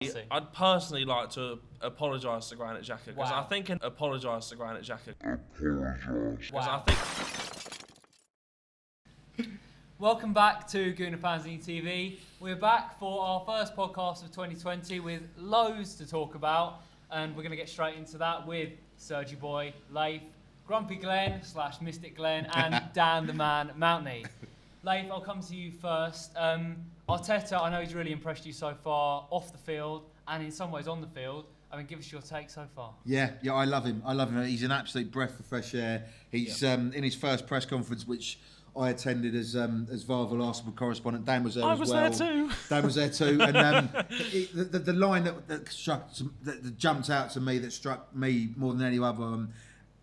I'd personally like to apologise to Granit Xhaka because I think apologise to Granit Xhaka. Wow. Welcome back to Gooner Fanzine TV. We're back for our first podcast of 2020 with loads to talk about, and we're going to get straight into that with Sergio Boy, Layth, Grumpy Glen / Mystic Glen, and Dan the Man Mountney. Layth, I'll come to you first. Arteta, I know he's really impressed you so far off the field and in some ways on the field. I mean, give us your take so far. Yeah, I love him. He's an absolute breath of fresh air. He's in his first press conference, which I attended as Varvel Arsenal correspondent. Dan was there as well. I was there too. Dan was there too. And the line that jumped out to me, that struck me more than any other,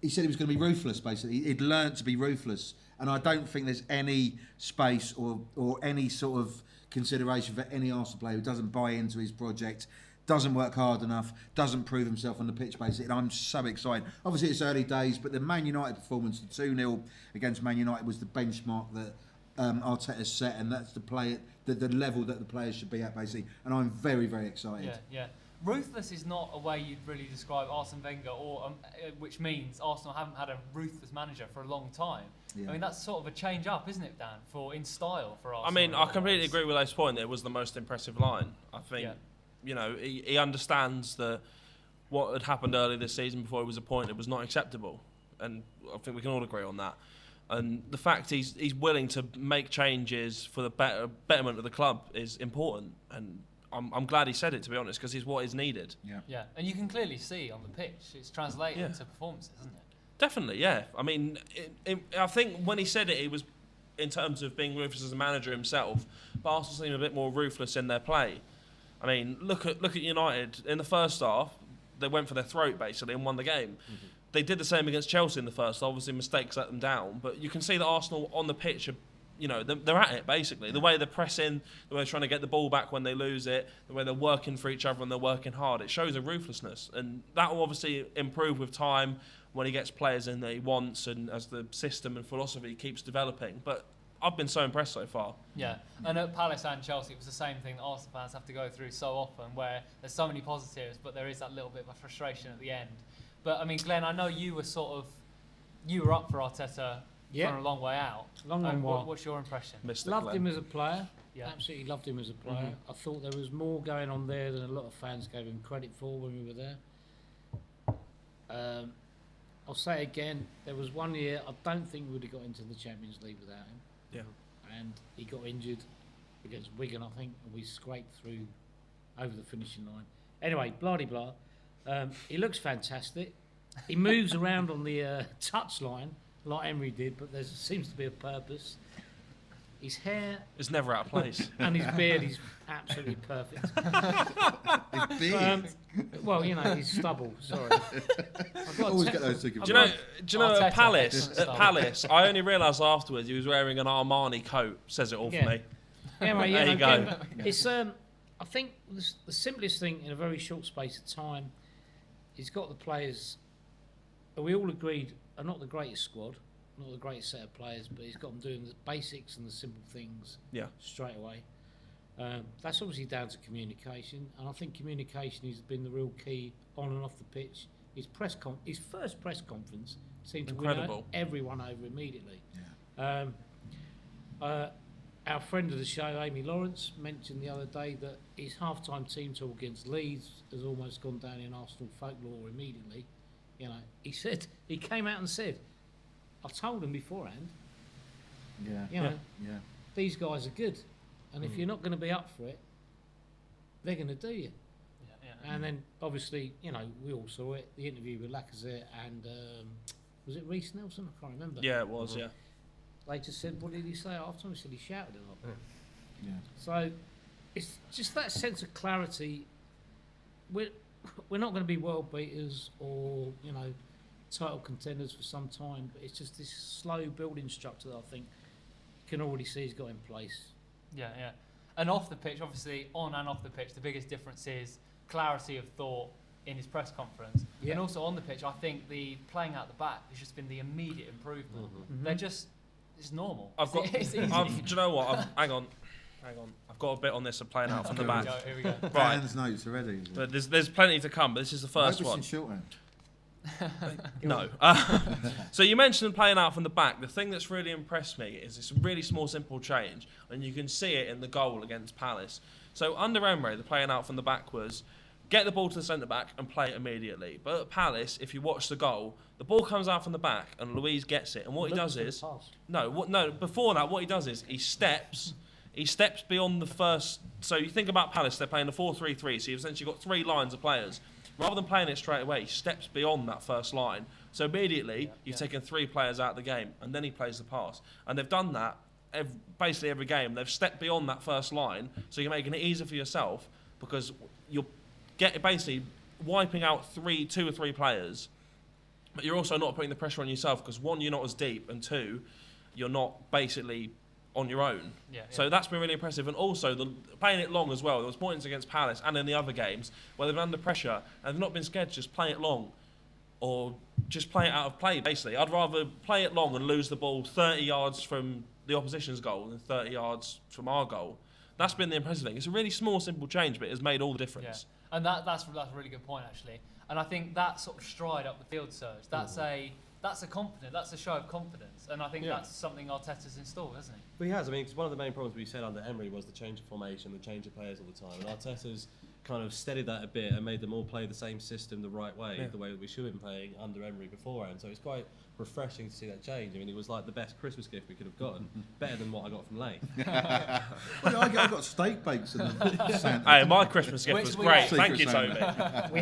he said he was going to be ruthless, basically. He'd learnt to be ruthless. And I don't think there's any space or any sort of consideration for any Arsenal player who doesn't buy into his project, doesn't work hard enough, doesn't prove himself on the pitch, basically. And I'm so excited. Obviously, it's early days, but the Man United performance, the 2-0 against Man United, was the benchmark that Arteta set, and that's the level that the players should be at, basically. And I'm very, very excited. Yeah. Ruthless is not a way you'd really describe Arsene Wenger, or which means Arsenal haven't had a ruthless manager for a long time. Yeah. I mean, that's sort of a change up, isn't it, Dan, in style for Arsenal? I mean, I completely agree with Lace's point. It was the most impressive line. I think, he understands that what had happened earlier this season before he was appointed was not acceptable. And I think we can all agree on that. And the fact he's willing to make changes for the betterment of the club is important. And I'm glad he said it, to be honest, because it's what is needed. Yeah, and you can clearly see on the pitch it's translated into performances, isn't it? Definitely, yeah. I mean, I think when he said it, he was in terms of being ruthless as a manager himself, but Arsenal seem a bit more ruthless in their play. I mean, look at United. In the first half, they went for their throat, basically, and won the game. Mm-hmm. They did the same against Chelsea in the first. Obviously, mistakes let them down, but you can see that Arsenal on the pitch are, they're at it, basically. The way they're pressing, the way they're trying to get the ball back when they lose it, the way they're working for each other and they're working hard. It shows a ruthlessness. And that will obviously improve with time when he gets players in that he wants and as the system and philosophy keeps developing. But I've been so impressed so far. Yeah, and at Palace and Chelsea, it was the same thing that Arsenal fans have to go through so often, where there's so many positives, but there is that little bit of a frustration at the end. But, I mean, Glenn, I know you were up for Arteta from a long way out. Long while. What's your impression? Loved him as a player. Yeah. Absolutely loved him as a player. Mm-hmm. I thought there was more going on there than a lot of fans gave him credit for when we were there. I'll say again, there was one year I don't think we would have got into the Champions League without him. Yeah. And he got injured against Wigan, I think, and we scraped through over the finishing line. Anyway, blah-de-blah. He looks fantastic. He moves around on the touchline like Emery did, but there seems to be a purpose. His hair is never out of place, and his beard is absolutely perfect. His beard. His stubble. Sorry, always get those two. Do you know at Palace? I only realised afterwards he was wearing an Armani coat. Says it all for me. There you go. It's I think the simplest thing in a very short space of time. He's got the players. We all agreed are not the greatest squad. Not the greatest set of players, but he's got them doing the basics and the simple things straight away. That's obviously down to communication, and I think communication has been the real key on and off the pitch. His first press conference seemed to win everyone over immediately. Yeah. Our friend of the show, Amy Lawrence, mentioned the other day that his half-time team talk against Leeds has almost gone down in Arsenal folklore immediately. He came out and said, I told them beforehand, these guys are good, and if you're not going to be up for it, they're going to do you. Yeah. And then, obviously, we all saw it, the interview with Lacazette and, was it Reece Nelson? I can't remember. Yeah, it was, yeah. They just said, what did he say after? He said he shouted a lot. Yeah. So, it's just that sense of clarity. We're not going to be world beaters or, title contenders for some time, but it's just this slow building structure that I think you can already see he's got in place. Yeah. And off the pitch, obviously, on and off the pitch, the biggest difference is clarity of thought in his press conference. Yeah. And also on the pitch, I think the playing out the back has just been the immediate improvement. Mm-hmm. It's normal. Do you know what? Hang on. Hang on, I've got a bit on this of playing out from the Here we back. go, here we go. Right, Dan's notes already. but there's plenty to come, but this is the first one. Shorthand. No. So you mentioned playing out from the back. The thing that's really impressed me is this really small, simple change, and you can see it in the goal against Palace. So under Emery, the playing out from the back was get the ball to the centre back and play it immediately. But at Palace, if you watch the goal, the ball comes out from the back and Luiz gets it, and what he does is before that, what he does is he steps beyond the first. So you think about Palace, they're playing a 4-3-3, so you've essentially got 3 lines of players. Rather than playing it straight away, he steps beyond that first line. So immediately, you've taken 3 players out of the game, and then he plays the pass. And they've done that basically every game. They've stepped beyond that first line, so you're making it easier for yourself because you're basically wiping out 2 or 3 players, but you're also not putting the pressure on yourself because 1, you're not as deep, and 2, you're not basically on your own. So that's been really impressive. And also playing it long as well. There was points against Palace and in the other games where they've been under pressure and they've not been scared to just play it long or just play it out of play, basically. I'd rather play it long and lose the ball 30 yards from the opposition's goal than 30 yards from our goal. That's been the impressive thing. It's a really small, simple change, but it has made all the difference. Yeah. And that's a really good point, actually. And I think that sort of stride up the field, Serge, that's a confidence. That's a show of confidence, and I think that's something Arteta's installed, hasn't he? Well, he has. I mean, 'cause one of the main problems we said under Emery was the change of formation, the change of players all the time, and Arteta's kind of steadied that a bit and made them all play the same system the right way, the way that we should have been playing under Emery beforehand. So it's quite refreshing to see that change. I mean, it was like the best Christmas gift we could have gotten, better than what I got from Layth. Well, I got steak bakes and Santa. Hey, my Christmas gift was great. Thank you, Secret Toby.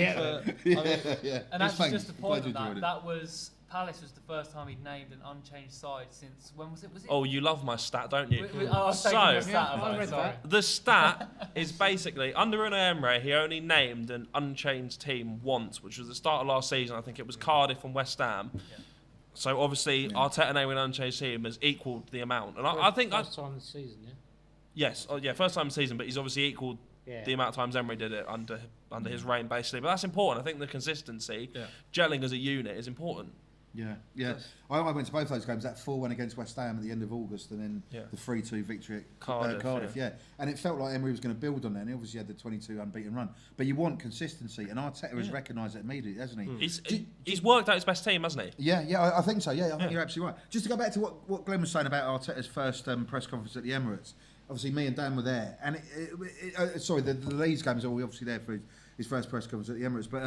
And actually, just to point on that was Palace was the first time he'd named an unchanged side since when was it? Oh, you love my stat, don't you? I was taking the stat I read sorry. The stat is basically, under Unai Emery, he only named an unchanged team once, which was the start of last season. I think it was Cardiff and West Ham. Yeah. So obviously, Arteta naming an unchanged team has equalled the amount. And I think first time this season, yeah. Yes, first time this season, but he's obviously equalled the amount of times Emery did it under his reign, basically. But that's important. I think the consistency, gelling as a unit, is important. Yeah. I went to both those games. That 4-1 against West Ham at the end of August, and then the 3-2 victory at Cardiff. And it felt like Emery was going to build on that. And he obviously had the 22 unbeaten run. But you want consistency, and Arteta has recognised it immediately, hasn't he? He's worked out his best team, hasn't he? Yeah, I think so. Yeah, I think you're absolutely right. Just to go back to what Glen was saying about Arteta's first press conference at the Emirates. Obviously, me and Dan were there, and the Leeds game was obviously there for his first press conference at the Emirates. But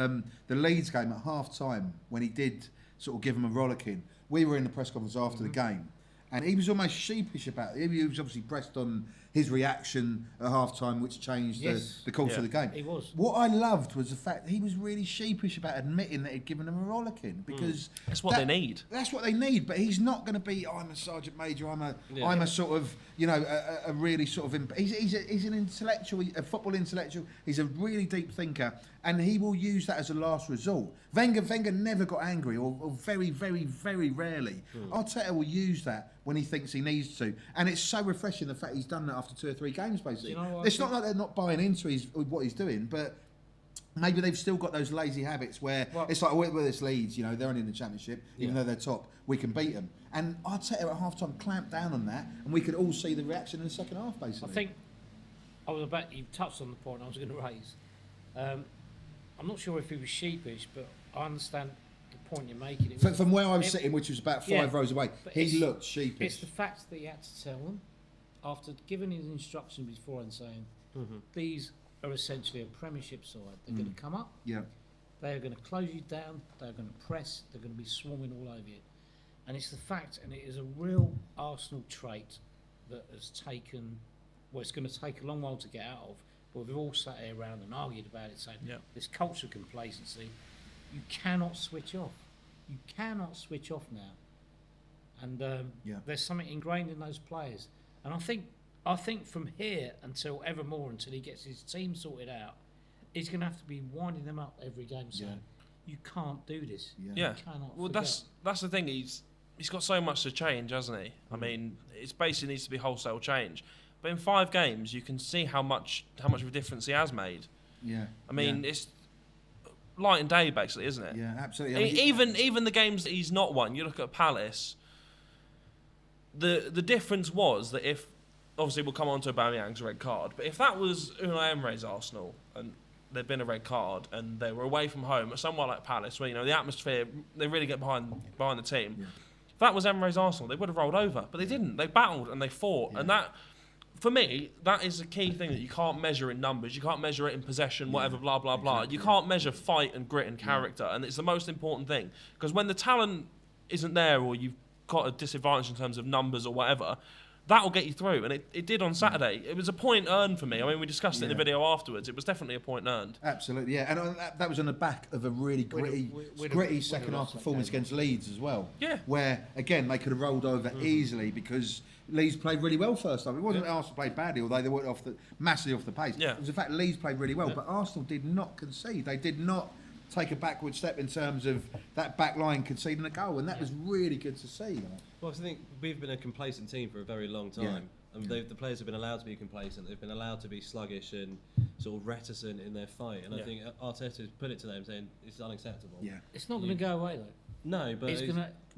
the Leeds game at half time, when he did sort of give him a rollicking, we were in the press conference after the game, and he was almost sheepish about it. He was obviously pressed on his reaction at half time, which changed the course of the game. He was. What I loved was the fact that he was really sheepish about admitting that he'd given them a rollicking, because that's what they need. That's what they need. But he's not going to be, I'm a sergeant major, I'm a sort of, a really sort of, he's an intellectual, a football intellectual. He's a really deep thinker, and he will use that as a last resort. Wenger never got angry, or very, very, very rarely. Arteta will use that when he thinks he needs to, and it's so refreshing the fact he's done that after 2 or 3 games, basically. It's not like they're not buying into what he's doing, but maybe they've still got those lazy habits where it's like, with this Leeds, they're only in the Championship, even though they're top, we can beat them. And Arteta at half-time clamped down on that, and we could all see the reaction in the second half, basically. I think you touched on the point I was going to raise. I'm not sure if he was sheepish, but I understand the point you're making. From where I was sitting, which was about 5 rows away, he looked sheepish. It's the fact that he had to tell them, after giving his instructions before and saying, these are essentially a Premiership side. They're going to come up. Yeah. They are going to close you down. They're going to press. They're going to be swarming all over you. And it's the fact, and it is a real Arsenal trait that has taken, it's going to take a long while to get out of, but we've all sat here around and argued about it, saying this culture of complacency, you cannot switch off. You cannot switch off now. And there's something ingrained in those players. And I think from here until evermore, until he gets his team sorted out, he's going to have to be winding them up every game, saying, you can't do this. Yeah. You cannot well, forget. that's the thing. He's got so much to change, hasn't he? I mean, it basically needs to be wholesale change. But in 5 games, you can see how much of a difference he has made. Yeah. I mean, it's light and day, basically, isn't it? Yeah, absolutely. Even the games that he's not won, you look at Palace. The difference was that if obviously we'll come on to Aubameyang's red card, but if that was Unai Emery's Arsenal and there'd been a red card and they were away from home at somewhere like Palace, where the atmosphere, they really get behind the team. Yeah. If that was Emery's Arsenal, they would have rolled over, but they didn't. They battled and they fought, and that, for me, that is a key thing that you can't measure in numbers. You can't measure it in possession, whatever, blah, blah, blah. Exactly. You can't measure fight and grit and character, and it's the most important thing. Because when the talent isn't there or you've got a disadvantage in terms of numbers or whatever, that will get you through. And it did on Saturday. It was a point earned for me. I mean, we discussed it in the video afterwards. It was definitely a point earned. Absolutely, yeah. And that was on the back of a really gritty second half performance against Leeds as well. Yeah. Where, again, they could have rolled over easily because Leeds played really well first time. It wasn't that Arsenal played badly, although they were massively off the pace. Yeah. It was the fact Leeds played really well, but Arsenal did not concede. They did not take a backward step in terms of that back line conceding a goal, and that was really good to see. Well, I think we've been a complacent team for a very long time. Yeah. And the players have been allowed to be complacent. They've been allowed to be sluggish and sort of reticent in their fight. And I think Arteta's put it to them saying it's unacceptable. Yeah. It's not going to go away though. No, but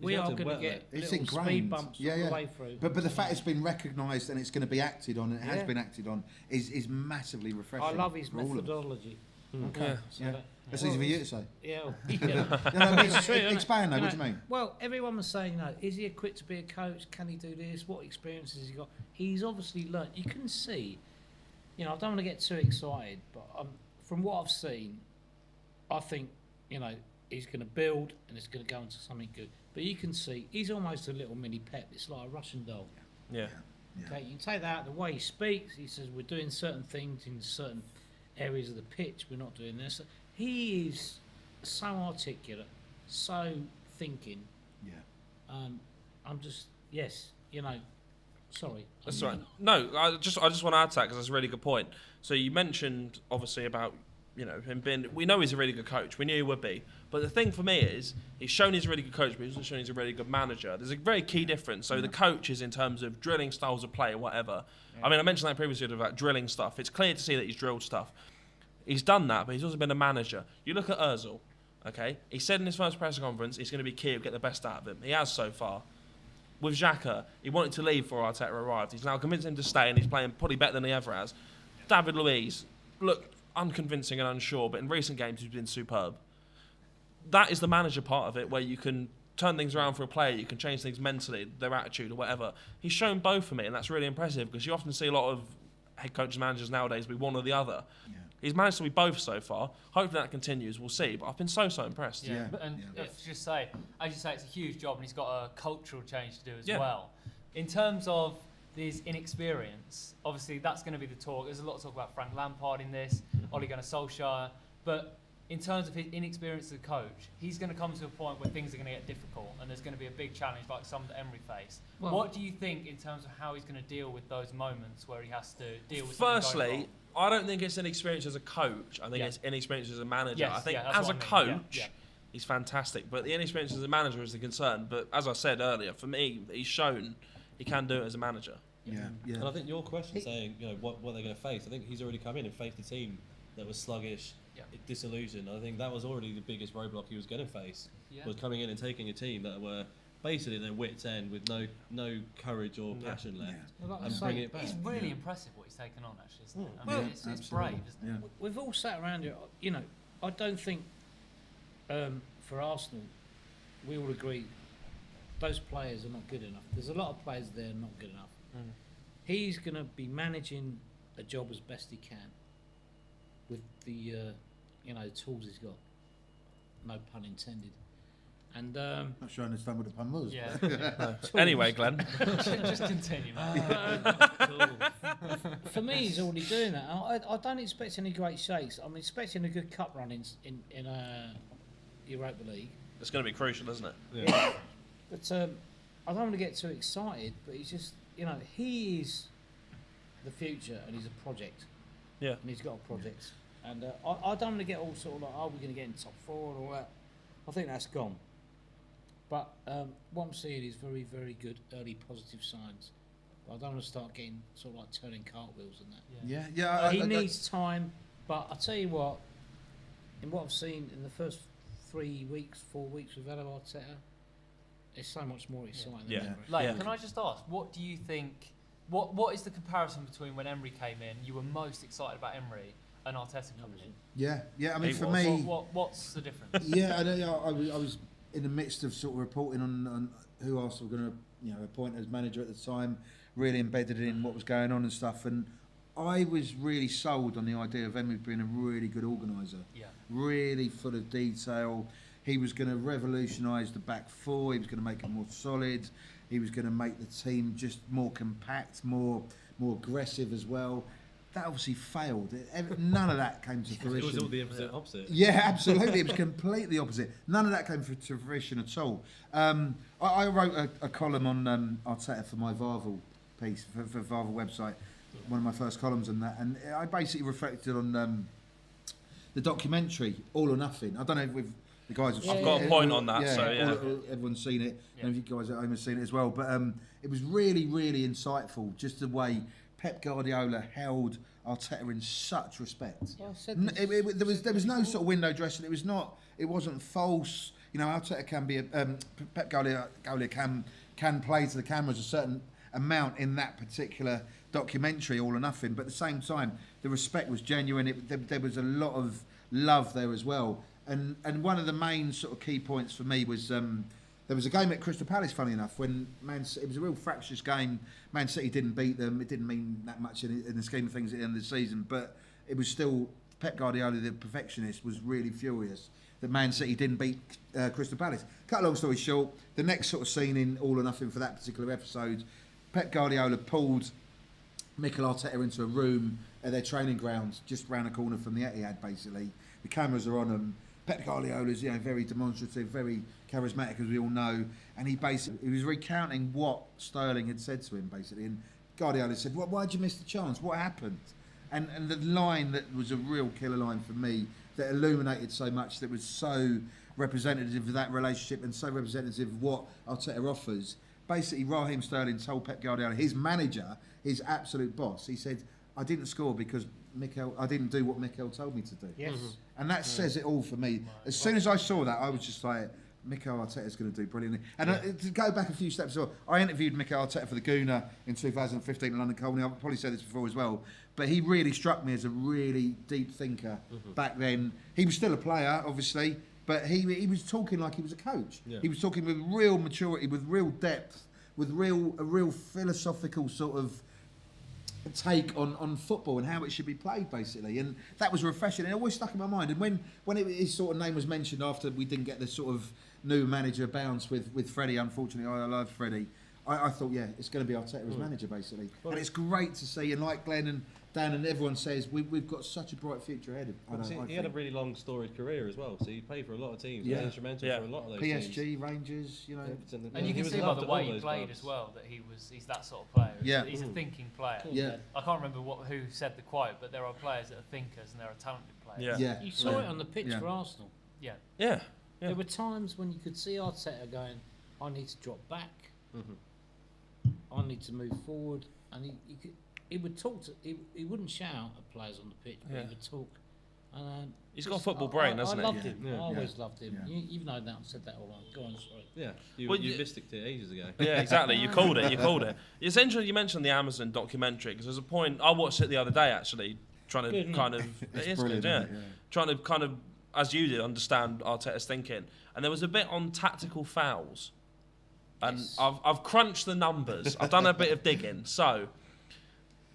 We are going to get It's little ingrained. speed bumps all the way through. But the fact it's been recognised and it's going to be acted on, and it has been acted on, is massively refreshing. I love his for all of us. methodology. Okay. So Yeah. That's easy for you to say. Yeah. It's true, isn't it? expand though, what do you mean? Well, everyone was saying, is he equipped to be a coach? Can he do this? What experience has he got? He's obviously learnt. You can see, I don't want to get too excited, but from what I've seen, I think, he's going to build and it's going to go into something good. But you can see, he's almost a little mini Pep. It's like a Russian doll. Yeah. Okay, you can take that out, the way he speaks. He says, we're doing certain things in certain areas of the pitch. We're not doing this. He is so articulate, so thinking. Yeah. I'm just, sorry. That's right. No, I just want to add to that because that's a really good point. So you mentioned obviously about him being. We know he's a really good coach. We knew he would be. But the thing for me is he's shown he's a really good coach, but he's also shown he's a really good manager. There's a very key difference. So the coach is in terms of drilling styles of play or whatever. Yeah. I mean, I mentioned that previously about drilling stuff. It's clear to see that he's drilled stuff. He's done that, but he's also been a manager. You look at Ozil, okay? He said in his first press conference he's going to be key to get the best out of him. He has so far. With Xhaka, he wanted to leave before Arteta arrived. He's now convinced him to stay, and he's playing probably better than he ever has. David Luiz, look, unconvincing and unsure, but in recent games he's been superb. That is the manager part of it, where you can turn things around for a player, you can change things mentally, their attitude or whatever. He's shown both for me, and that's really impressive because you often see a lot of head coaches, managers nowadays be one or the other. Yeah. He's managed to be both so far. Hopefully that continues. We'll see. But I've been so impressed. Yeah. And just say, as you say, it's a huge job, and he's got a cultural change to do as well. In terms of his inexperience, obviously that's going to be the talk. There's a lot of talk about Frank Lampard in this, Ole Gunnar Solskjaer, but in terms of his inexperience as a coach, he's going to come to a point where things are going to get difficult and there's going to be a big challenge like some that Emery faced. Well, what do you think in terms of how he's going to deal with those moments where he has to deal with something going wrong? I don't think it's inexperience as a coach. I think it's inexperience as a manager. Yes, I think as a coach, he's fantastic. But the inexperience as a manager is the concern. But as I said earlier, for me, he's shown he can do it as a manager. Yeah. And I think your question saying, what they're going to face, I think he's already come in and faced a team that was sluggish, disillusioned. I think that was already the biggest roadblock he was going to face, was coming in and taking a team that were basically at their wits' end with no courage or passion left, and bring it back. It's really impressive what he's taken on, actually, isn't it? I mean, it's brave, isn't it? We've all sat around here, I don't think for Arsenal, we all agree those players are not good enough. There's a lot of players there not good enough. He's going to be managing a job as best he can with the tools he's got. No pun intended. And not sure I understand what the pun was. Yeah. Anyway, Glenn, just continue, man. For me, he's already doing that. I don't expect any great shakes. I'm expecting a good cup run in Europa League. it's going to be crucial, isn't it? Yeah. But I don't want to get too excited. But he's just, he is the future, and he's a project. Yeah. And he's got a project. And I don't want to get all sort of like, we're going to get in top 4 and all that. I think that's gone. But what I'm seeing is very, very good early positive signs. But I don't want to start getting sort of like turning cartwheels and that. Yeah. He needs time. But I tell you what, in what I've seen in the first 4 weeks with Arteta, it's so much more exciting than ever. Can I just ask, what do you think What is the comparison between when Emery came in, you were most excited about Emery, and Arteta coming in? Yeah. I mean, for What- me, what's the difference? yeah, I was in the midst of sort of reporting on who else were going to appoint as manager at the time, really embedded in what was going on and stuff, and I was really sold on the idea of Emery being a really good organiser, really full of detail. He was going to revolutionise the back four. He was going to make it more solid. He was going to make the team just more compact, more aggressive as well. That obviously failed. None of that came to fruition. It was all the opposite. Yeah, absolutely. It was completely opposite. None of that came to fruition at all. I wrote a column on Arteta for my Varvel piece, for Varvel website, one of my first columns on that, and I basically reflected on the documentary, All or Nothing. I don't know if the guys have I've got a point on that, so yeah. Everyone's seen it, and if you guys at home have seen it as well. But it was really, really insightful, just the way Pep Guardiola held Arteta in such respect. Yeah, I said There was no sort of window dressing. It wasn't false. Arteta can be Pep Guardiola can play to the cameras a certain amount in that particular documentary, All or Nothing. But at the same time, the respect was genuine. There was a lot of love there as well. And one of the main sort of key points for me was there was a game at Crystal Palace, funny enough, when it was a real fractious game. Man City didn't beat them. It didn't mean that much in the scheme of things at the end of the season, but it was still Pep Guardiola, the perfectionist, was really furious that Man City didn't beat Crystal Palace. Cut a long story short, the next sort of scene in All or Nothing for that particular episode, Pep Guardiola pulled Mikel Arteta into a room at their training grounds just round the corner from the Etihad, basically. The cameras are on them. Pep Guardiola's very demonstrative, very charismatic, as we all know, and he was recounting what Sterling had said to him, basically, and Guardiola said, why'd you miss the chance? What happened? And the line that was a real killer line for me, that illuminated so much, that was so representative of that relationship and so representative of what Arteta offers. Basically, Raheem Sterling told Pep Guardiola, his manager, his absolute boss, he said, I didn't score because I didn't do what Mikel told me to do. Yes. And that says it all for me. As soon as I saw that, I was just like, Mikel Arteta's going to do brilliantly. And to go back a few steps, I interviewed Mikel Arteta for the Gooner in 2015 in London Colney. I've probably said this before as well, but he really struck me as a really deep thinker back then. He was still a player, obviously, but he was talking like he was a coach. Yeah. He was talking with real maturity, with real depth, with a real philosophical sort of take on football and how it should be played, basically, and that was refreshing. And it always stuck in my mind. And when his sort of name was mentioned after we didn't get the sort of new manager bounce with Freddie, unfortunately, I love Freddie. I thought, it's going to be Arteta as manager, basically, and it's great to see. And like Glen and Dan and everyone says, we've got such a bright future ahead of. He had a really long storied career as well, so he played for a lot of teams. He was instrumental for a lot of those PSG, teams. Rangers, And you can see by the way he played as well that he's that sort of player. He's a thinking player. Yeah. I can't remember who said the quote, but there are players that are thinkers and there are talented players. Yeah. You saw it on the pitch for Arsenal. Yeah. Yeah. There were times when you could see Arteta going, I need to drop back. I need to move forward. And he would talk to. He wouldn't shout at players on the pitch, but he would talk. And he's got a football brain, hasn't he? I loved him. Yeah. I always loved him. Yeah. You've known that. I've said that all along. Go on, sorry. Yeah, you mysticked it ages ago. Yeah, exactly. You called it. It's interesting you mentioned the Amazon documentary, because there's a point, I watched it the other day actually, trying to kind of, it is good, yeah. Trying to kind of, as you did, understand Arteta's thinking. And there was a bit on tactical fouls. And I've crunched the numbers. I've done a bit of digging. So,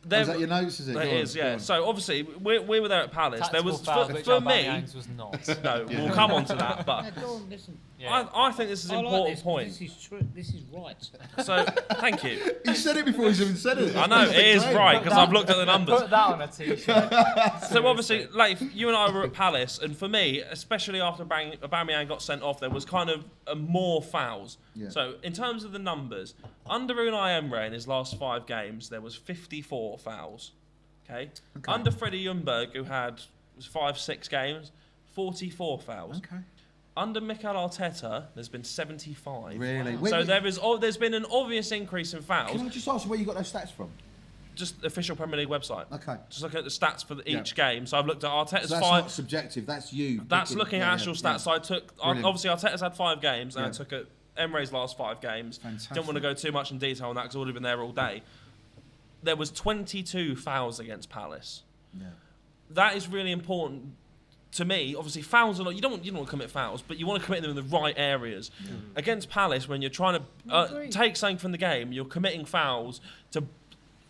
is that your notes? Is it? It is, yeah. So obviously we were there at Palace. Tactical there was foul, for me. Aubameyang's was not. No, we'll come on to that. But Go on, listen. I think this is an important point. This is true. This is right. So thank you. He said it before he's even said it. I know it is right because I've looked at the numbers. Put that on a t-shirt. So obviously, Layth, you and I were at Palace, and for me, especially after Aubameyang got sent off, there was kind of more fouls. Yeah. So in terms of the numbers, under Unai Emery in his last 5 games, there was 54 fouls. Okay. Under Freddie Ljungberg, who had 5-6 games, 44 fouls. Okay. Under Mikel Arteta, there's been 75. Really? So there's been an obvious increase in fouls. Can I just ask where you got those stats from? Just the official Premier League website. Okay. Just looking at the stats for each game. So I've looked at Arteta's So that's not subjective. That's you. That's looking at actual stats. So I took Brilliant. obviously Arteta's had 5 games, and I took at Emery's last 5 games. Fantastic. Didn't want to go too much in detail on that because I've already been there all day. there was 22 fouls against Palace. Yeah. That is really important to me. Obviously, fouls are not. You don't want to commit fouls, but you want to commit them in the right areas. Against Palace, when you're trying to take something from the game, you're committing fouls to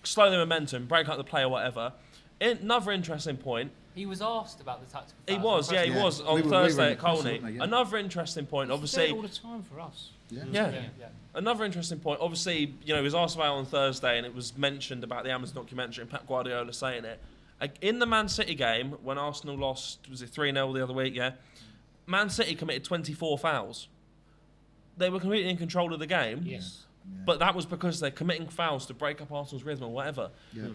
slow the momentum, break up the play or whatever. Another interesting point. He was asked about the tactical He fouls. was, he was on Thursday at Colney. Yeah. Another interesting point, obviously. all the time for us. Yeah. Another interesting point, obviously, he was asked about it on Thursday, and it was mentioned about the Amazon documentary and Pep Guardiola saying it. In the Man City game, when Arsenal lost, was it 3-0 the other week? Yeah. Man City committed 24 fouls. They were completely in control of the game. Yes. But that was because they're committing fouls to break up Arsenal's rhythm or whatever. Yeah.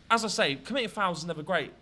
As I say, committing fouls is never great.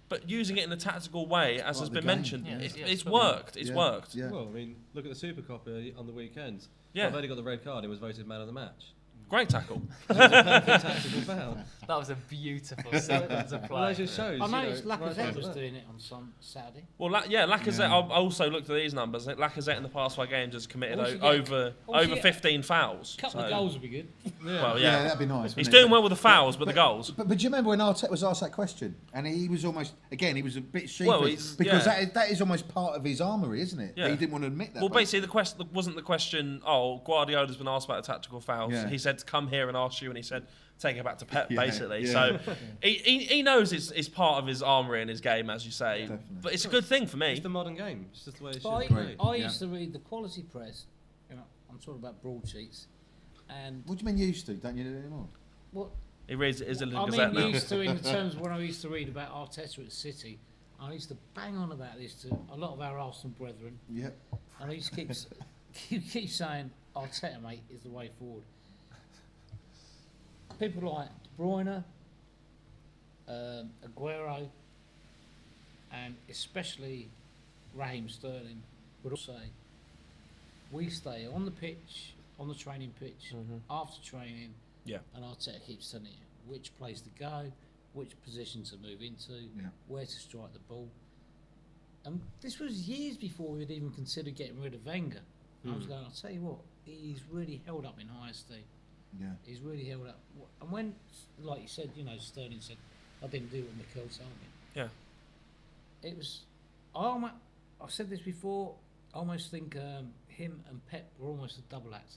But using it in a tactical way, as has been mentioned, it's worked. It's worked. Yeah. Well, I mean, look at the Super Cup on the weekend. Yeah. I've only got the red card. He was voted man of the match. Great tackle. Tactical foul. That was a beautiful sequence of Well, that play. just shows. I noticed right Lacazette after was that. doing it on some Saturday. Well, Lacazette. I also looked at these numbers. Lacazette in the past 5 games has committed Also over get- 15 fouls. A couple of So- goals would be good. Well, Yeah, yeah. that'd be nice. He's wouldn't doing it? well with the fouls, but the goals. But do you remember when Arteta was asked that question? And he was almost, again, he was a bit sheepish. Well, because that is almost part of his armoury, isn't it? Yeah. But he didn't want to admit that. Well, basically, the question wasn't the question. Oh, Guardiola's been asked about the tactical fouls. Yeah. He said to come here and ask you, and he said take it back to Pep, Yeah, basically. yeah. So he knows it's part of his armoury and his game, as you say. Definitely. But it's a good thing for me. It's the modern game. It's just the way it But should be. I used to read the quality press. I'm talking about broadsheets. And What do you mean used to? Don't you do it anymore? what He reads it as a I Gazette mean, now. used to in terms of when I used to read about Arteta at City, I used to bang on about this to a lot of our Arsenal brethren, Yeah. and I used to keep saying Arteta, mate, is the way forward. People like De Bruyne, Aguero, and especially Raheem Sterling would all say, we stay on the pitch, on the training pitch, after training, Yeah. and Arteta keeps telling you which place to go, which position to move into, where to strike the ball. And this was years before we'd even considered getting rid of Wenger. I was going, I'll tell you what, he's really held up in high esteem. Yeah. He's really held up. And when, like you said, Sterling said, I didn't do what Mikel told me. Yeah. It was, I've said this before, I almost think him and Pep were almost a double act.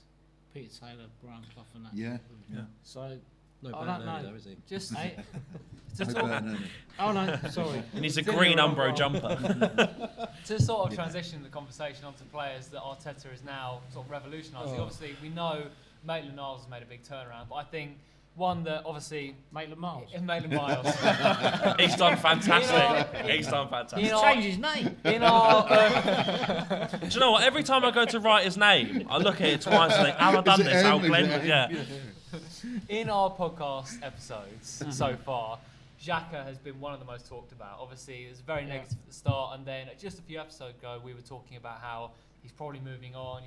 Peter Taylor, Brian Clough and that. Yeah. Yeah. So, No, I Bernardo, don't know. though, is he? Just eh? to No talk, Bernardo. Oh no, sorry. He needs a Didn't green wrong Umbro role. jumper. to sort of transition the conversation onto players that Arteta is now sort of revolutionising. Oh. Obviously, we know Maitland-Niles has made a big turnaround, but I think one that obviously Maitland-Niles. Maitland-Niles. He's done fantastic. He's done fantastic. You know, Change his name. in our Do you know what? Every time I go to write his name, I look at it twice and think, have I done Is it this? How him? Glen? Is it him? Yeah. in our podcast episodes so far, Xhaka has been one of the most talked about. Obviously, it was very negative at the start, and then just a few episodes ago, we were talking about how he's probably moving on.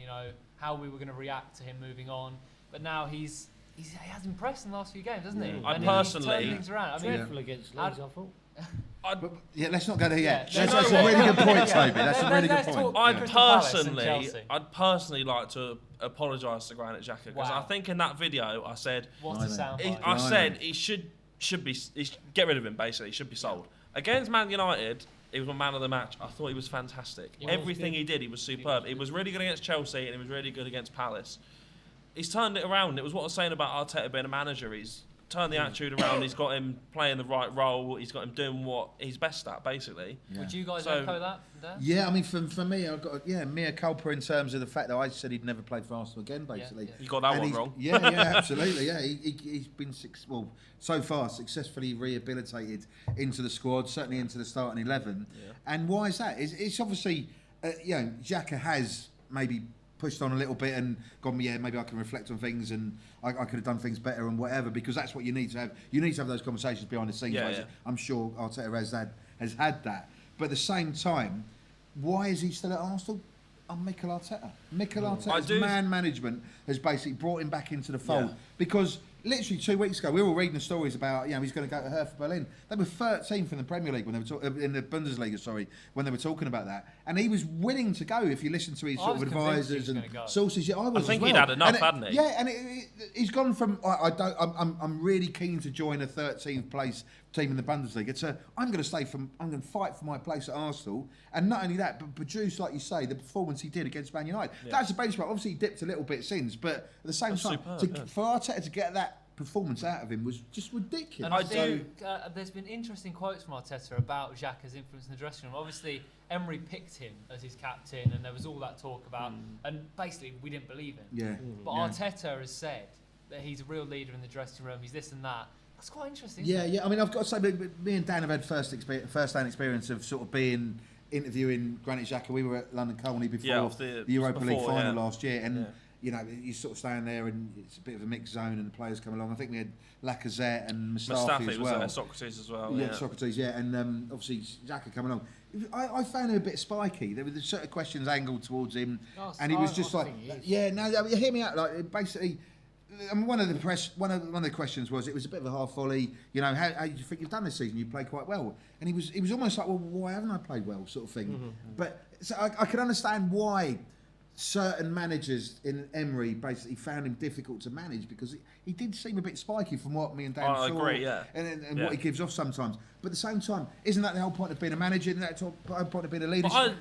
How we were going to react to him moving on, but now he has impressed in the last few games, hasn't he? I And personally- he's turned things around. I mean, Dreadful against Leeds, I thought. But, yeah, let's not go there yet. Yeah, That's no, a really good point, yeah. Toby. That's a really good Let's point. talk- Crystal Palace and I'd personally like to apologise to Granit Xhaka because Wow. I think in that video I said What I a know. soundbite. I said he should get rid of him. Basically, he should be sold. Against Man United, he was my man of the match. I thought he was fantastic. He was Everything good. he did, he was superb. He was really good against Chelsea and he was really good against Palace. He's turned it around. It was what I was saying about Arteta being a manager. He's turned the attitude around. He's got him playing the right role. He's got him doing what he's best at, basically. Would you guys So- echo that? Dan? Yeah, I mean, for me, I've got mea culpa in terms of the fact that I said he'd never play for Arsenal again, basically. yeah. You got that And one he's- wrong. Yeah, absolutely. Yeah, he's been so far successfully rehabilitated into the squad, certainly into the starting 11. Yeah. And why is that? It's obviously, Xhaka has maybe pushed on a little bit and gone, maybe I can reflect on things and I could have done things better and whatever, because that's what you need to have. You need to have those conversations behind the scenes. Yeah, whereas yeah. I'm sure Arteta has had that. But at the same time, why is he still at Arsenal? I'm Mikel Arteta. Mikel Arteta's do- man management has basically brought him back into the fold Yeah. because literally 2 weeks ago, we were all reading the stories about, he's going to go to Hertha Berlin. They were 13th in the Premier League when they were in the Bundesliga, when they were talking about that. And he was willing to go if you listen to his sort of advisors and sources. Yeah, I think he'd had enough, hadn't he? Yeah, and he's gone from I'm really keen to join a 13th place team in the Bundesliga. I'm going to fight for my place at Arsenal, and not only that, but produce, like you say, the performance he did against Man United. Yeah. That's a benchmark. Obviously, he dipped a little bit since, but at the same time, for Arteta to get that performance out of him was just ridiculous. And I think there's been interesting quotes from Arteta about Xhaka's influence in the dressing room. Obviously, Emery picked him as his captain, and there was all that talk about, and basically we didn't believe him. Yeah. But Arteta has said that he's a real leader in the dressing room. He's this and that. That's quite interesting. Yeah. I mean, I've got to say, me and Dan have had first-hand experience of sort of interviewing Granit Xhaka. We were at London Colney before the Europa League final last year, and you sort of stand there, and it's a bit of a mixed zone, and the players come along. I think we had Lacazette and Mustafi as well. Socrates as well. Yeah, Socrates, and obviously Xhaka coming along. I found him a bit spiky. There were certain questions angled towards him, and he was just hear me out. Like basically. I mean, one of the questions was, it was a bit of a half volley. How do you think you've done this season? You played quite well, and he was almost like, well, why haven't I played well, sort of thing. Mm-hmm. But so I could understand why certain managers in Emery basically found him difficult to manage, because he did seem a bit spiky from what me and Dan saw, agree, and what he gives off sometimes. But at the same time, isn't that the whole point of being a manager? Isn't that the whole point of being a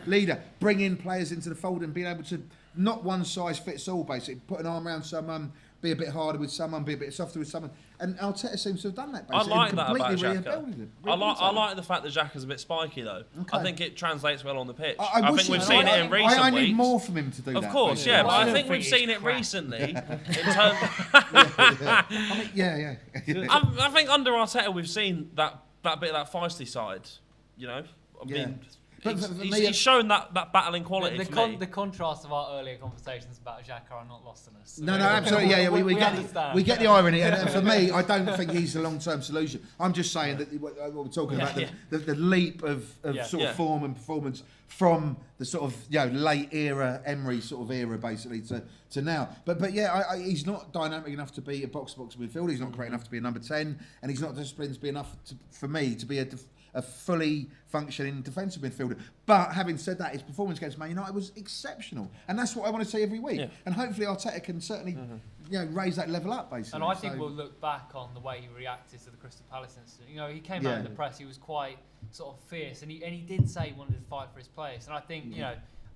leader? Bring in players into the fold and being able to not one size fits all, basically. Put an arm around someone, be a bit harder with someone, be a bit softer with someone. And Arteta seems to have done that, basically. I like that about Xhaka. I like the fact that Xhaka's a bit spiky, though. Okay. I think it translates well on the pitch. I think we've seen it in recent weeks. I need more from him to do that. Of course, yeah, but I think we've seen it recently. In terms I think under Arteta we've seen that bit of that feisty side, But he's shown that battling quality. The contrast of our earlier conversations about Xhaka are not lost on us. No, absolutely. Yeah, we get the irony. And for me, I don't think he's the long-term solution. I'm just saying that what we're talking about, the leap of sort of form and performance from the sort of late era Emery sort of era, basically, to now. But he's not dynamic enough to be a box-to-box midfielder. He's not great enough to be a number 10, and he's not disciplined to be enough for me to be a fully functioning defensive midfielder. But having said that, his performance against Man United was exceptional, and that's what I want to see every week. Yeah. And hopefully Arteta can certainly raise that level up, basically. And I think we'll look back on the way he reacted to the Crystal Palace incident. He came out in the press, he was quite sort of fierce, and he did say he wanted to fight for his place. And I think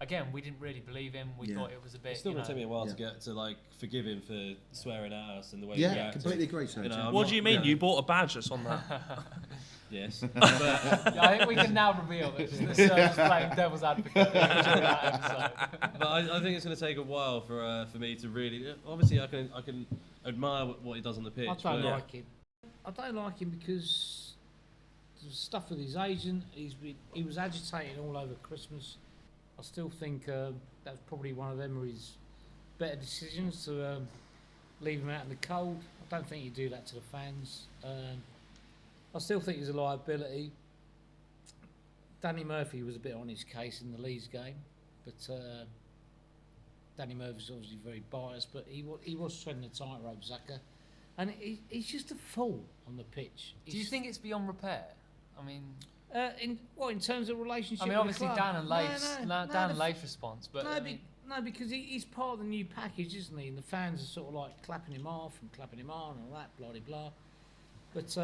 again, we didn't really believe him. We thought it was a bit. It's still going to take me a while to get to forgive him for swearing at us and the way he reacted. Yeah, completely agree. What do you mean? You bought a badge that's on that? Yes. I think we can now reveal that the Serge's playing devil's advocate during that episode. But I think it's going to take a while for me to really. Obviously, I can admire what he does on the pitch. I don't like him. I don't like him because the stuff with his agent. He was agitating all over Christmas. I still think that was probably one of Emery's better decisions to leave him out in the cold. I don't think you do that to the fans. I still think he's a liability. Danny Murphy was a bit on his case in the Leeds game, but Danny Murphy's obviously very biased, but he was treading the tightrope, Xhaka, and he's just a fool on the pitch. Do you think it's beyond repair? I mean, in terms of relationship? I mean, obviously Dan and Layth's response, but no, because he's part of the new package, isn't he? And the fans are sort of like clapping him off and clapping him on and all that, blah blah. But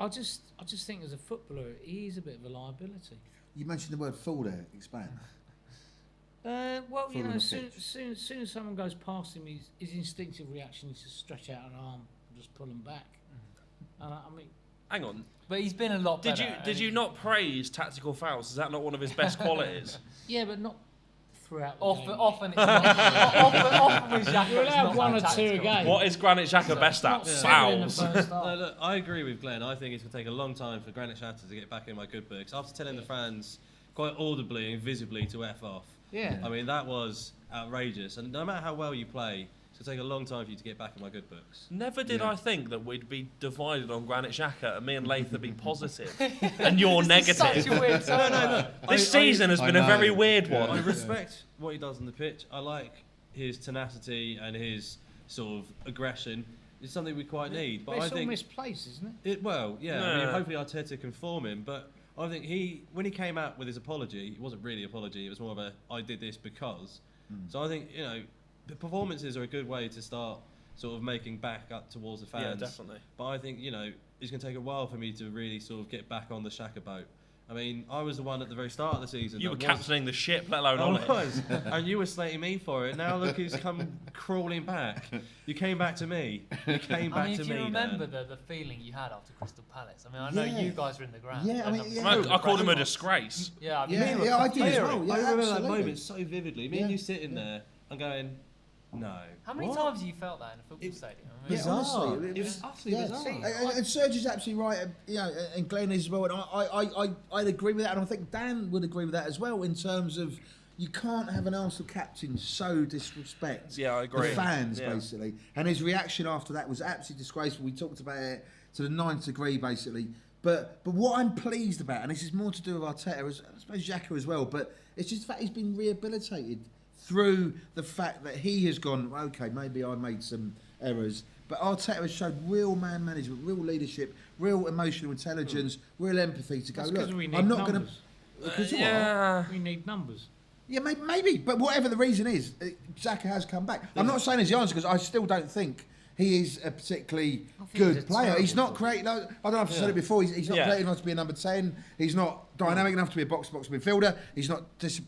I just think as a footballer, he is a bit of a liability. You mentioned the word fool there. Expand. As soon as someone goes past him, his instinctive reaction is to stretch out an arm and just pull them back. And I mean, hang on. But he's been a lot better. Did you not praise tactical fouls? Is that not one of his best qualities? Yeah, but not throughout. Often it's not. Often with Xhaka, you're allowed one or two a game. What is Granit Xhaka best at? Fouls. No, look, I agree with Glenn. I think it's going to take a long time for Granit Xhaka to get back in my good books. After telling the fans quite audibly and visibly to F off. Yeah. I mean, that was outrageous. And no matter how well you play, it's going to take a long time for you to get back in my good books. Never did I think that we'd be divided on Granit Xhaka and me and Layth would be positive and you're negative. Such a weird no. This season has been a very weird one. I respect what he does on the pitch. I like his tenacity and his sort of aggression. It's something we quite need. But it's I all think misplaced, isn't it? I mean, Yeah. hopefully Arteta can form him, but I think when he came out with his apology, it wasn't really an apology. It was more of a I did this because. So I think the performances are a good way to start sort of making back up towards the fans. Yeah, definitely. But I think it's going to take a while for me to really sort of get back on the Xhaka boat. I mean, I was the one at the very start of the season. You were captaining the ship, let alone on I it. was, and you were slating me for it. Now look who's come crawling back. You came back to me. You came back to if me. you remember Dan. the feeling you had after Crystal Palace. I mean, I know Yeah. you guys were in the ground. Yeah, I mean, and yeah. I called him a Restaurants. disgrace. Yeah, I mean, Yeah, me yeah, I did as well. Yeah, I remember that absolutely. moment so vividly. Me and you sitting there and going, no. How many What? times have you felt that in a football stadium? I mean, Yeah, Bizarre. honestly, It was utterly bizarre. And Sergio's absolutely right, and Glen as well. And I'd agree with that, and I think Dan would agree with that as well. In terms of you can't have an Arsenal captain so disrespect Yeah, I agree. the fans Yeah. basically. And his reaction after that was absolutely disgraceful. We talked about it to the 9th degree basically. But what I'm pleased about, and this is more to do with Arteta, I suppose Xhaka as well, but it's just the fact he's been rehabilitated through the fact that he has gone, okay, maybe I made some errors, but Arteta has showed real man management, real leadership, real emotional intelligence, real empathy to go, That's look, 'cause we need I'm not going to... numbers. Because what? Yeah. We need numbers. Yeah, maybe, but whatever the reason is, Xhaka has come back. I'm not saying it's the answer because I still don't think he is a particularly he's a good player. He's terrible not creative. I don't know if I've said it before. He's not Yeah. creative enough to be a number 10. He's not dynamic enough to be a box-to-box midfielder. He's not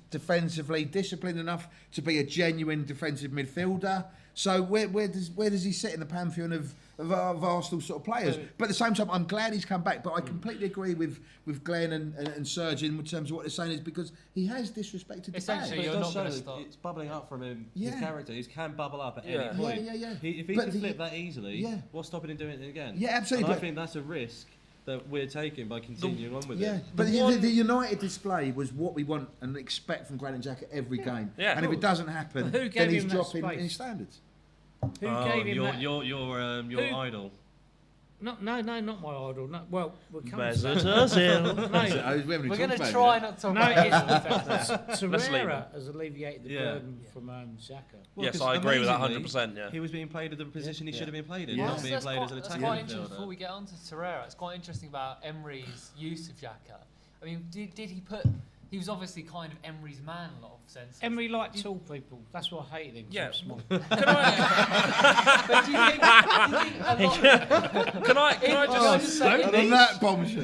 defensively disciplined enough to be a genuine defensive midfielder. So where does he sit in the pantheon of Arsenal sort of players? But at the same time, I'm glad he's come back. But I completely agree with Glenn and Serge in terms of what they're saying is because he has disrespected the Essentially, But fans. it you're does not show gonna that stop. it's bubbling up from him. Yeah. His character, he can bubble up at Yeah. any point. Yeah. If he But can the- flip that easily, Yeah. what's stopping him doing it again? Yeah, absolutely, And I but- think that's a risk that we're taking by continuing on with Yeah, it. but The the United display was what we want and expect from Granit Xhaka every game. Yeah. And if it doesn't happen, Who gave then he's him that dropping space? in his standards. Who gave him that? your Who- idol. No, not my idol. No, well, we're coming to Mesut that. Özil. No, We're going to try not to talk no, about it. Let's leave Torreira has alleviated the Yeah. burden from Xhaka. Yes, 'cause I agree with that amazingly, 100%, yeah. He was being played at the position he should have been played in, Yeah. not being played as an That's attacking quite interesting. Before midfielder. we get on to Torreira, it's quite interesting about Emery's use of Xhaka. I mean, did he put? He was obviously kind of Emery's man in a lot of senses. Emery liked tall people. That's why I hated him. 'cause Yeah. he was small. But do you think a lot? Can I just say, And on that bombshell.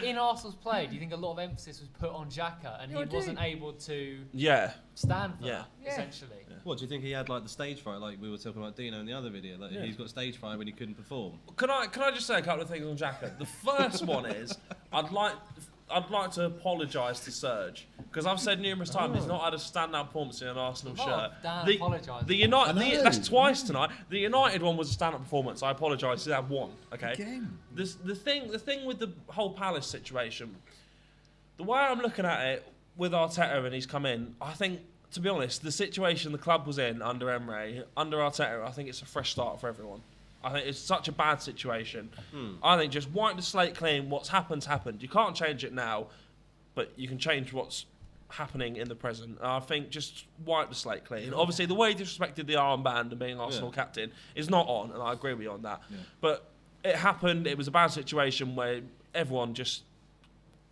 in Arsenal's play, do you think a lot of emphasis was put on Xhaka and Yeah, I he do. wasn't able to Yeah. stand for Yeah. that, Yeah. essentially? What do you think he had like the stage fright, like we were talking about Dino in the other video? Like he's got stage fright when he couldn't perform. Can I just say a couple of things on Xhaka? The first one is I'd like to apologise to Serge because I've said numerous times he's not had a standout performance in an Arsenal Oh, shirt. Dan The apologised. United, I know. that's twice tonight. The United one was a standout performance. I apologise. He had one. Okay. Again. The thing with the whole Palace situation, the way I'm looking at it with Arteta and he's come in, I think, to be honest, the situation the club was in under Emery, under Arteta, I think it's a fresh start for everyone. I think it's such a bad situation. I think just wipe the slate clean. What's happened's happened. You can't change it now, but you can change what's happening in the present. And I think just wipe the slate clean. Obviously, the way he disrespected the armband and being Arsenal captain is not on, and I agree with you on that. Yeah. But it happened. It was a bad situation where everyone just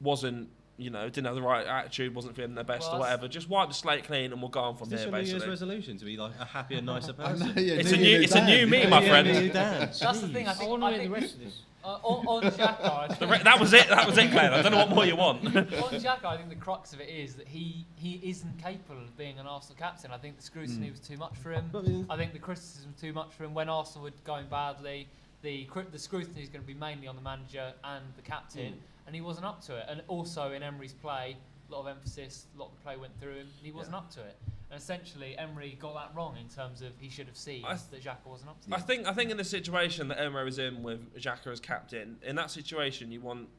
wasn't, didn't have the right attitude, wasn't feeling their best Well, or whatever. Just wipe the slate clean and we'll go on from Is this here, your New Year's basically. resolution to be like a happier, nicer I know, person? yeah, It's a new me, my friend. That's the thing. I I think. want to I hear the think rest of this. on Xhaka, I think- That was it, Glenn. I don't know what more you want. on Xhaka, I think the crux of it is that he isn't capable of being an Arsenal captain. I think the scrutiny was too much for him. I think the criticism too much for him when Arsenal were going badly. The scrutiny is going to be mainly on the manager and the captain, and he wasn't up to it. And also in Emery's play, a lot of emphasis, a lot of the play went through him, and he wasn't up to it. And essentially, Emery got that wrong in terms of he should have seen that Xhaka wasn't up to it. I think in the situation that Emery was in with Xhaka as captain, in that situation you want,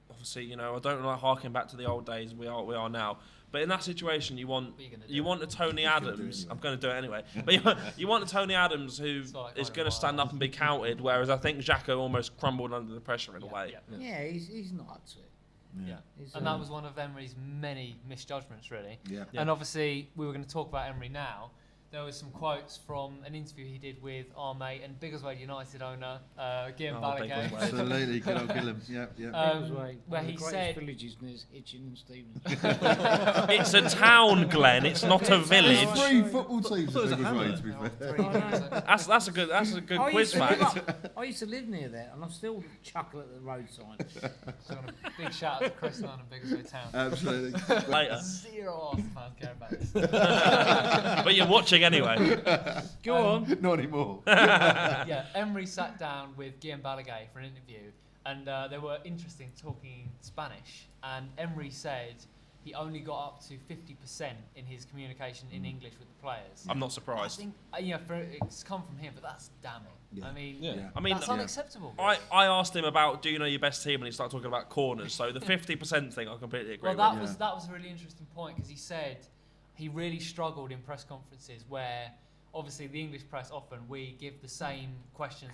obviously, I don't like harking back to the old days. We are now. But in that situation, you want What are you gonna do? a Tony You're gonna do it Adams. anyway. I'm going to do it anyway. But you want a Tony Adams who It's like is going going to stand up and be counted. Whereas I think Xhaka almost crumbled under the pressure in a way. Yeah, he's not up to it. Yeah. He's, And that was one of Emery's many misjudgments, really. Yeah. And obviously, we were going to talk about Emery now. there was some quotes from an interview he did with our mate and Biggleswade United owner, Guillem Balaguer. Biggleswade. Absolutely, good old Gillen. Yeah, Where he said, villages near Hitchin and Stevens. It's a town, Glen. It's not a village. There's 3 football teams at Biggleswade, to be fair. That's a good quiz fact. I used to live near there, and I still chuckle at the road sign. so big shout out to Chris Nunn and Biggleswade Town. Absolutely. Later. 0 Arsenal fans care about this. But you're watching anyway. Go on. Not anymore. Yeah, Emery sat down with Guillem Balaguer for an interview, and they were interested in talking Spanish. And Emery said he only got up to 50% in his communication in English with the players. I'm not I surprised. think, it's come from him, but that's damning. Yeah. I mean, Yeah. that's unacceptable. I asked him about, do you know your best team, and he started talking about corners. So the 50% thing, I completely agree Well, with. that was a really interesting point, because he said he really struggled in press conferences where obviously the English press often we give the same questions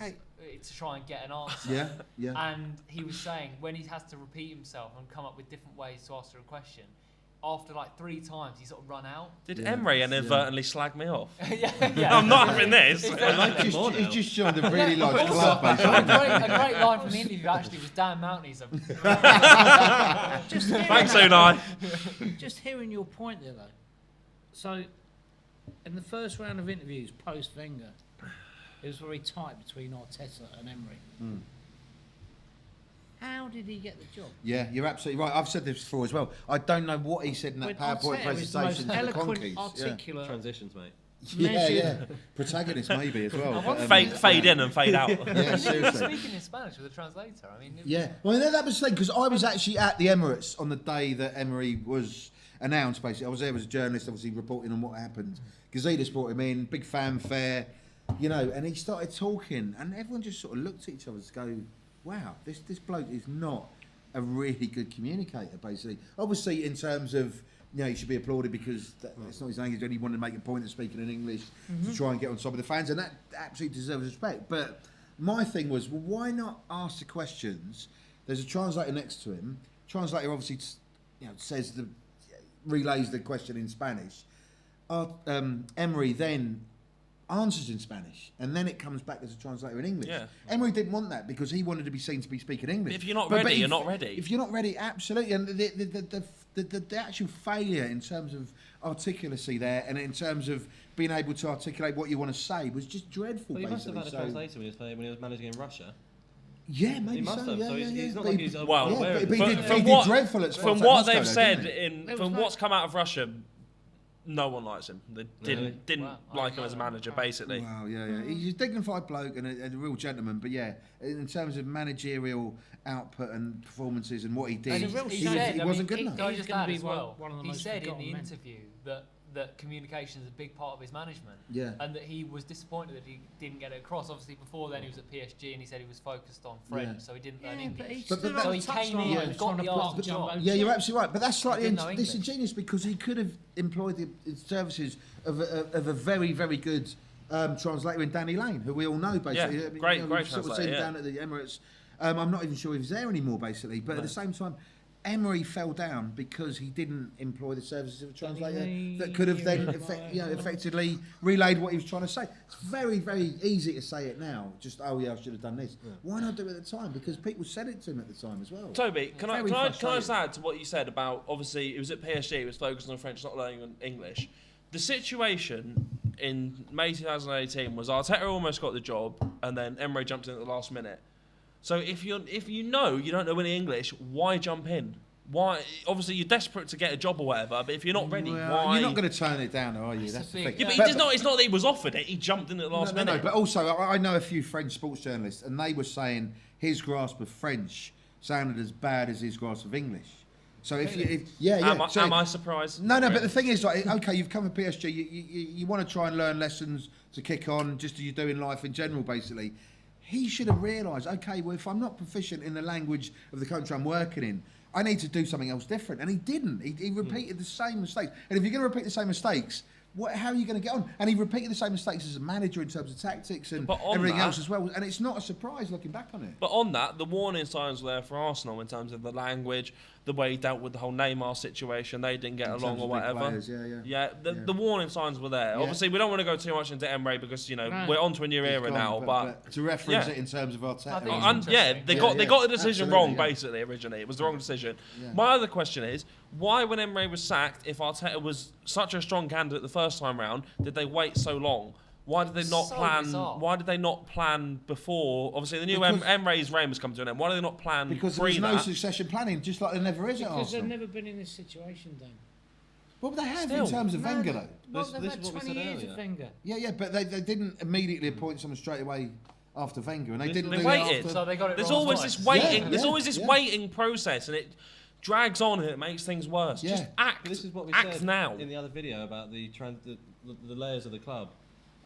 to try and get an answer. Yeah. And he was saying when he has to repeat himself and come up with different ways to answer a question, after like 3 times he sort of run out. Did Emery inadvertently slag me off? yeah. I'm not having this. He's just joined a really large club, a basically. great line from the interview actually was Dan Mountney's. Thanks, Unai. Just hearing your point there, though. So, in the first round of interviews post Wenger, it was very tight between Arteta and Emery. How did he get the job? Yeah, you're absolutely right. I've said this before as well. I don't know what he said in that When PowerPoint Arteta is the most presentation to the eloquent, Conkeys. articulate. Transitions, mate. Yeah. Protagonist maybe as well. Fade in and fade out. Yeah, seriously. Speaking in Spanish with a translator. I mean, Yeah, well, that was the thing, because I was actually at the Emirates on the day that Emery was announced, basically. I was there as a journalist, obviously, reporting on what happened. Gazidis brought him in, big fanfare, and he started talking, and everyone just sort of looked at each other and go, wow, this bloke is not a really good communicator, basically. Obviously, in terms of, he should be applauded because it's not his language, and he wanted to make a point of speaking in English to try and get on top of the fans, and that absolutely deserves respect. But my thing was, well, why not ask the questions? There's a translator next to him. Translator obviously, relays the question in Spanish. Emery then answers in Spanish, and then it comes back as a translator in English. Yeah. Emery didn't want that because he wanted to be seen to be speaking English. If you're not ready, you're not ready. If you're not ready, absolutely. And the actual failure in terms of articulacy there, and in terms of being able to articulate what you want to say, was just dreadful. Well, he must have had a basically. translator when he was managing in Russia. Yeah, maybe He must so. have. Yeah, So yeah, he's not But like he- he's Well, aware of but it. he did From dreadful at From Spartak what Moscow, they've though, said, didn't he? from what's come out of Russia, no one likes him. They didn't Wow. like him as a manager, basically. Wow, yeah. He's a dignified bloke and a real gentleman, but yeah, in terms of managerial output and performances and what he did, He's a real he shame. wasn't good Can enough. I He's just gonna add be as well? one of the He most said in forgotten the men. interview that communication is a big part of his management. Yeah. And that he was disappointed that he didn't get it across. Obviously, before then he was at PSG and he said he was focused on French, Yeah. so he didn't learn Yeah, but English. he's But still that- on So the he came touchline in and and trying got to the block Arsenal jumbo job. Yeah, you're absolutely right, but that's slightly Didn't know English. disingenuous because he could have employed the services of a very, very good translator in Danny Lane, who we all know, basically. Yeah, I mean, great we've sort of translator, seen yeah. down at the Emirates. I'm not even sure if he's there anymore, basically, but at the same time, Emery fell down because he didn't employ the services of a translator that could have then effectively relayed what he was trying to say. It's very, very easy to say it now. Just, I should have done this. Why not do it at the time? Because people said it to him at the time as well. Toby, can I Very just frustrating. add to what you said about, obviously, it was at PSG, he was focused on French, not learning English. The situation in May 2018 was Arteta almost got the job, and then Emery jumped in at the last minute. So if you know you don't know any English, why jump in? Why? Obviously, you're desperate to get a job or whatever, but if you're not ready, Well, why? You're not going to turn it down, are you? That's the thing. Yeah, but it's not that he was offered it. He jumped in at the last minute. No, but also, I know a few French sports journalists, and they were saying his grasp of French sounded as bad as his grasp of English. So Am I surprised? No, but the thing is, like, okay, you've come to PSG, you want to try and learn lessons to kick on, just as you do in life in general, basically. He should have realised, okay, well, if I'm not proficient in the language of the country I'm working in, I need to do something else different. And he didn't. He repeated the same mistakes. And if you're going to repeat the same mistakes, how are you going to get on? And he repeated the same mistakes as a manager in terms of tactics and everything else as well. And it's not a surprise looking back on it. But on that, the warning signs were there for Arsenal in terms of the language, the way he dealt with the whole Neymar situation. They didn't get In along terms or of big whatever. players, yeah. The warning signs were there. Yeah. Obviously, we don't want to go too much into Emery because No. we're onto a new He's era gone, now. But to reference yeah. it in terms of I Arteta, think it's and interesting. they Yeah, got the decision absolutely, wrong yeah. basically originally. It was the wrong decision. Yeah. My other question is, why when Emery was sacked, if Arteta was such a strong candidate the first time round, did they wait so long? Why did they not So plan? bizarre. Why did they not plan before? Obviously, the new Because- Emery's reign was coming to an end. Why did they not plan because pre there's no that? succession planning, just like there never is at Because they've Arsenal. never been in this situation, Dan. Well, they have Still. in terms of No, Wenger, though. Well, This- they've this had is what we 20 said years earlier. of Wenger. Yeah, but they didn't immediately appoint someone straight away after Wenger, and they didn't They do waited. it after. So they got it There's wrong always twice. this waiting. Yeah, There's yeah, always this yeah. waiting process, and it drags on and it makes things worse. Yeah. Just act. But this is what we act said now. in the other video about the layers of the club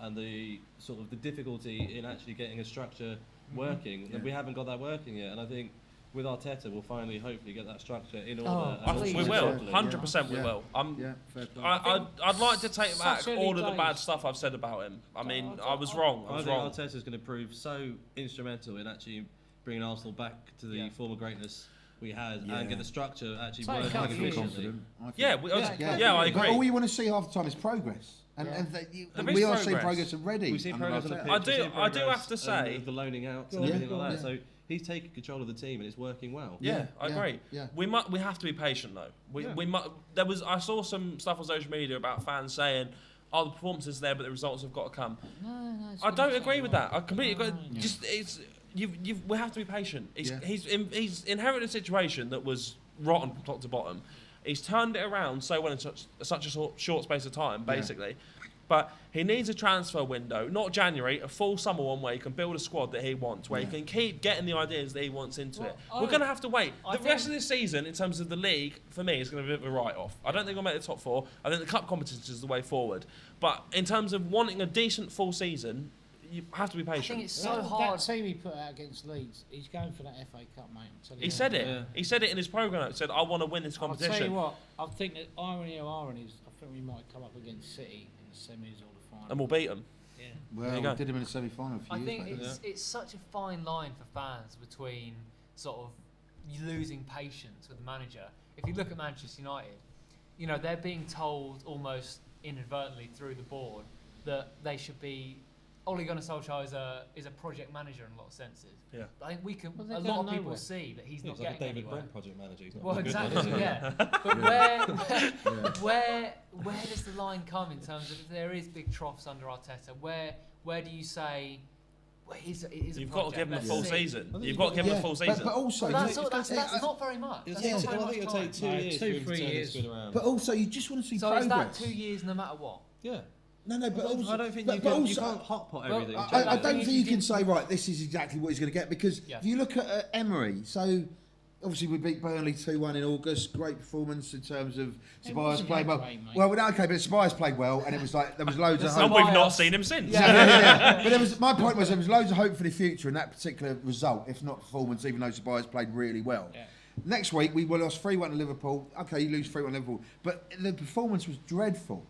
and the sort of the difficulty in actually getting a structure working. Yeah. And we haven't got that working yet. And I think with Arteta, we'll finally hopefully get that structure in order. Oh, and please. We also will. properly. 100% we Yeah. will. Yeah, fair play. I'd like to take back Such all early of the bad days. stuff I've said about him. I mean, I- I was wrong. I I was think wrong. Arteta's going to prove so instrumental in actually bringing Arsenal back to the former greatness we had Yeah. and get the structure actually Take a working couple I of feel years. efficiently. confident. I feel- Yeah, I But all agree. you want to see half the time is progress, and, Yeah. and There we is are seeing progress. progress already. We've seen under progress on the Arteta. pitch. I we've do- seen I do progress, have to say- the loaning out and Yeah. everything like that. Yeah. So he's taken control of the team and it's working well. Yeah, I Yeah, agree. yeah. We have to be patient though. Yeah. I saw some stuff on social media about fans saying, "Oh, the performance is there, but the results have got to come." No, it's I gonna don't take agree a with while. that. I completely agree. No. Just it's we have to be patient. Yeah. He's inherited a situation that was rotten from top to bottom. He's turned it around so well in such a short space of time, basically. But he needs a transfer window, not January, a full summer one where he can build a squad that he wants, where he can keep getting the ideas that he wants into it. We're going to have to wait. I The rest of this season, in terms of the league, for me, is going to be a bit of a write-off. I don't think we'll make the top four. I think the cup competition is the way forward. But in terms of wanting a decent full season, you have to be I think patient. it's so That hard. team he put out against Leeds, he's going for that FA Cup, mate. I'm telling He you. said it. Yeah. He said it in his programme. He said, "I want to win this I'll tell you competition." what, I think that irony of ironies, I think we might come up against City in the semis or the final. And we'll beat them. Yeah. Well, There you we go. did him in the semi-final a few I years think back. it's such a fine line for fans between sort of losing patience with the manager. If you look at Manchester United, they're being told almost inadvertently through the board that they should be. Ole Gunnar Solskjaer is a project manager in a lot of senses. Yeah. I think we can. Well, they're a lot going of people nowhere. see that he's He's not like a getting David anywhere. Brent project manager. He's not Well, very good, exactly, is he? yeah. But where does the line come in terms of if there is big troughs under Arteta? Where do you say? Well, it is a You've got to project, give him a let's full see. season. I think You've got to give him a full but season. also, But you- that's not very much. It'll That's take, not I very much think it'll time. take 2 No, years 2, for him to 3 turn this years. spin around. but also, you just want to see So progress. is that 2 years no matter what? Yeah. No, but also, I don't think but, you but can. You also, can't hot pot Well, everything. I don't If think you you can did- say, right, this is exactly what he's going to get, because Yeah. if you look at Emery, so obviously we beat Burnley 2-1 in August, great performance in terms of Tobias wasn't played that well. great, mate. Well, okay, but Tobias played well, and it was like there was loads of And hope. we've not seen him since. Yeah. But my point was there was loads of hope for the future in that particular result, if not performance, even though Tobias played really well. Yeah. Next week we lost 3-1 to Liverpool. Okay, you lose 3-1 to Liverpool, but the performance was dreadful.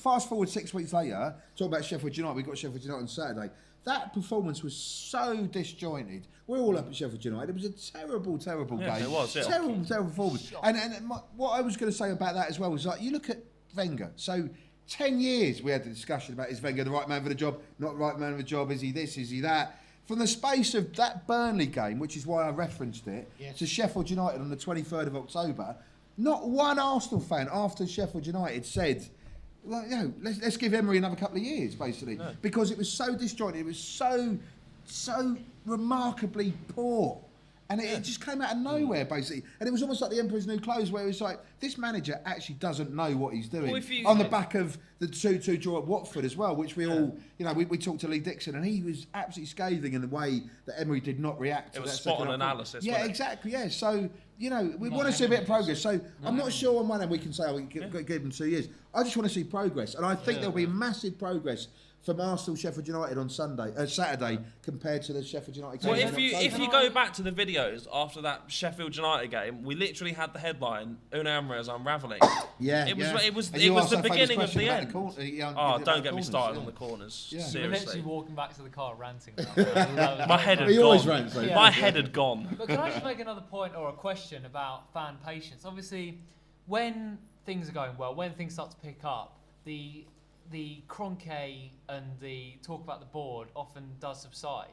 Fast forward 6 weeks later, talk about Sheffield United. We got Sheffield United on Saturday. That performance was so disjointed. We're all up at Sheffield United. It was a terrible, terrible Yeah, game. it was, yeah. Terrible performance. And what I was going to say about that as well was like, you look at Wenger. So 10 years we had the discussion about is Wenger the right man for the job, not the right man for the job, is he this, is he that? From the space of that Burnley game, which is why I referenced it, Yes. to Sheffield United on the 23rd of October, not one Arsenal fan after Sheffield United said, well, let's give Emery another couple of years, basically, because it was so disjointed, it was so remarkably poor, and it just came out of nowhere, basically, and it was almost like the Emperor's New Clothes, where it was like this manager actually doesn't know what he's doing. Well, if you- on the back of the 2-2 draw at Watford as well, which we all, we talked to Lee Dixon, and he was absolutely scathing in the way that Emery did not react to It was that spot second on half. analysis, Yeah, wasn't it? exactly. Yeah, so we Not want to see a bit of Emery, progress. So I'm not sure on one hand we can say we can give them 2 years. I just want to see progress, and I think there'll be massive progress from Arsenal Sheffield United on Saturday compared to the Sheffield United game. Well, in if October. you go back to the videos after that Sheffield United game, we literally had the headline Unai Emery is unravelling. Yeah, It was And you the asked that famous beginning of question the about end. corner- Don't get me corners, started yeah. on the corners. Yeah. You were Seriously, literally walking back to the car ranting. About that. my head had He always gone. rants, though. Yeah. My head had gone. But can I just make another point or a question about fan patience? Obviously, when things are going well, when things start to pick up, the Kroenke and the talk about the board often does subside.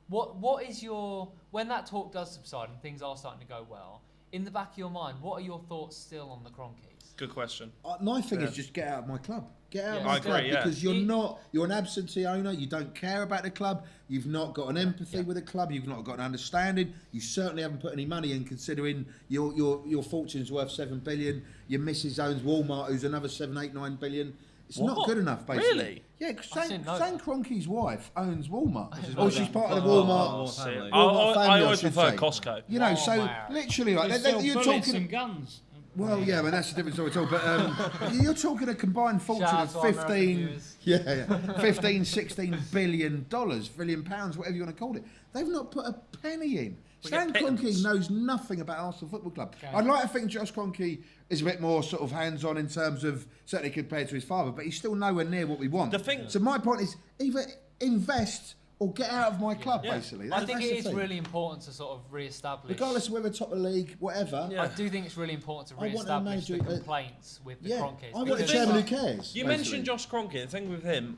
What is your, when that talk does subside and things are starting to go well, in the back of your mind, what are your thoughts still on the Kroenkes? Good question. My thing is just get out of my club. Get out of Yeah. my I club agree, yeah. because you're an absentee owner. You don't care about the club. You've not got an empathy with the club. You've not got an understanding. You certainly haven't put any money in, considering your fortune's worth $7 billion. Your missus owns Walmart, who's another 7, 8, 9 billion. It's not What? good enough, basically. Really? Yeah, I didn't know Sam that. Kroenke's wife owns Walmart. Which is Oh, why she's that- part of the Oh, Walmart. oh, family. Walmart family, I I always should prefer say. Costco. You know, so Walmart. literally, like, They sell you're bullets talking. and guns. Well, yeah, but that's a different story at all. But you're talking a combined fortune Shout of out to our American 15, viewers. 15, 16 billion dollars, billion pounds, whatever you want to call it. They've not put a penny in. We Stan get Kroenke pittance. knows nothing about Arsenal Football Club. Okay. I'd like to think Josh Kroenke is a bit more sort of hands-on in terms of, certainly compared to his father, but he's still nowhere near what we want. The thing- So my point is, either invest or get out of my club, Yeah. basically. I think That's it the is thing. really important to sort of re-establish. Regardless of whether top of the league, whatever. Yeah. I do think it's really important to I want a re-establish the manager- complaints with the Yeah, Kroenkes. I want a because- chairman who cares. You basically. mentioned Josh Kroenke. The thing with him,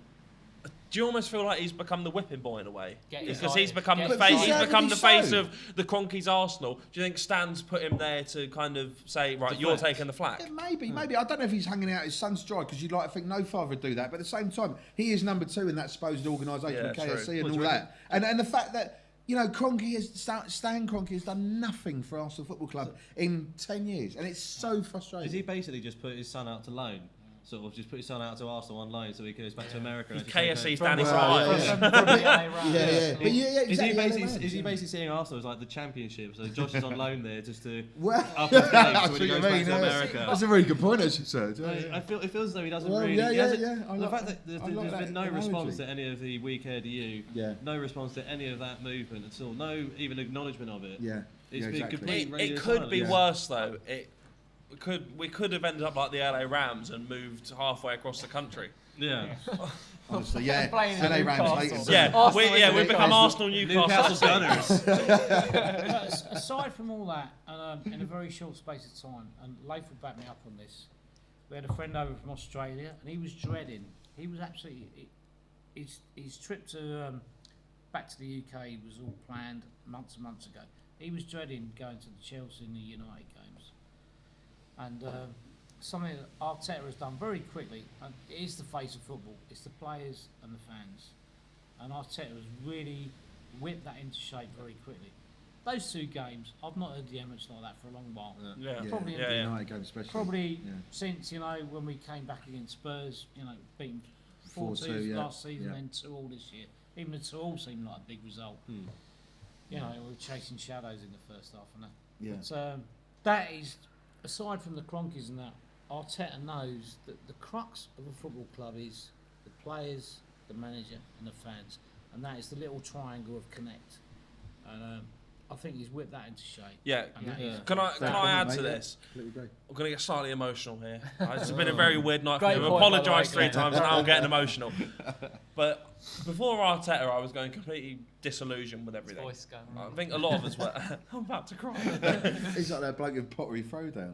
do you almost feel like he's become the whipping boy in a way? Get Because excited. he's become Get the face. excited. He's become the face So. of the Kroenke's Arsenal. Do you think Stan's put him there to kind of say, right, you're Deflect. taking the flak? Yeah, maybe. I don't know if he's hanging out his son's dry because you'd like to think no father would do that. But at the same time, he is number 2 in that supposed organisation Yeah, with KSC true. and Well, all do you that. And the fact that, you know, Stan Kroenke has done nothing for Arsenal Football Club in 10 years. And it's so frustrating. Does he basically just put his son out to loan? Sort of just put his son out to Arsenal on loan so he goes back to America. And He's just say, KSC's "Okay." Danny Well, Survive. yeah. From the LA round. Yeah. But yeah, Is he exactly. basically seeing Arsenal as like the championship? So Josh is on loan there just to Well, up his game I so when see he what goes you back to mean, yeah. America. That's a very good point, as you said. I feel it feels as though he doesn't Well, really. yeah, he yeah, hasn't- yeah. I The like fact that. that I like there's that been no analogy. response to any of the weak hair to you. Yeah. No response to any of that movement at all. No even acknowledgement of it. Yeah. It's Yeah, been exactly. complete It radio could be silence. worse though. We could have ended up like the LA Rams and moved halfway across the country. Yeah. Honestly, yeah. Playing in LA Rams Newcastle. haters. Yeah, Arsenal we and become Newcastle. Arsenal, Newcastle Gunners. But aside from all that, in a very short space of time, and Layth will back me up on this, we had a friend over from Australia, and he was dreading. He was absolutely his trip to back to the UK was all planned months and months ago. He was dreading going to the Chelsea and the United games, and something that Arteta has done very quickly. And it is the face of football. It's the players and the fans, and Arteta has really whipped that into shape very quickly. Those 2 games, I've not heard the Emirates like that for a long while. Yeah. Probably- the United game especially. Probably Yeah. since, you know, when we came back against Spurs, you know, beating 4-2 4-2, yeah. last season, Yeah. then 2-2 this year. Even the 2-2 seemed like a big result. You know, we were chasing shadows in the first half and that. Yeah. But that is, aside from the Kroenkes and that, Arteta knows that the crux of a football club is the players, the manager and the fans. And that is the little triangle of connect. And I think he's whipped that into shape. Yeah. And that is- Can I Fair add comment, to mate, yeah. this? Completely agree. I'm going to get slightly emotional here. It's been a very weird night for Great me. I've point, by the way, apologised 3 Glen. times and now I'm getting emotional. But before Arteta, I was going completely disillusioned with everything. Voice going I wrong. think a lot of us were. I'm about to cry. He's like that bloke in Pottery Throwdown.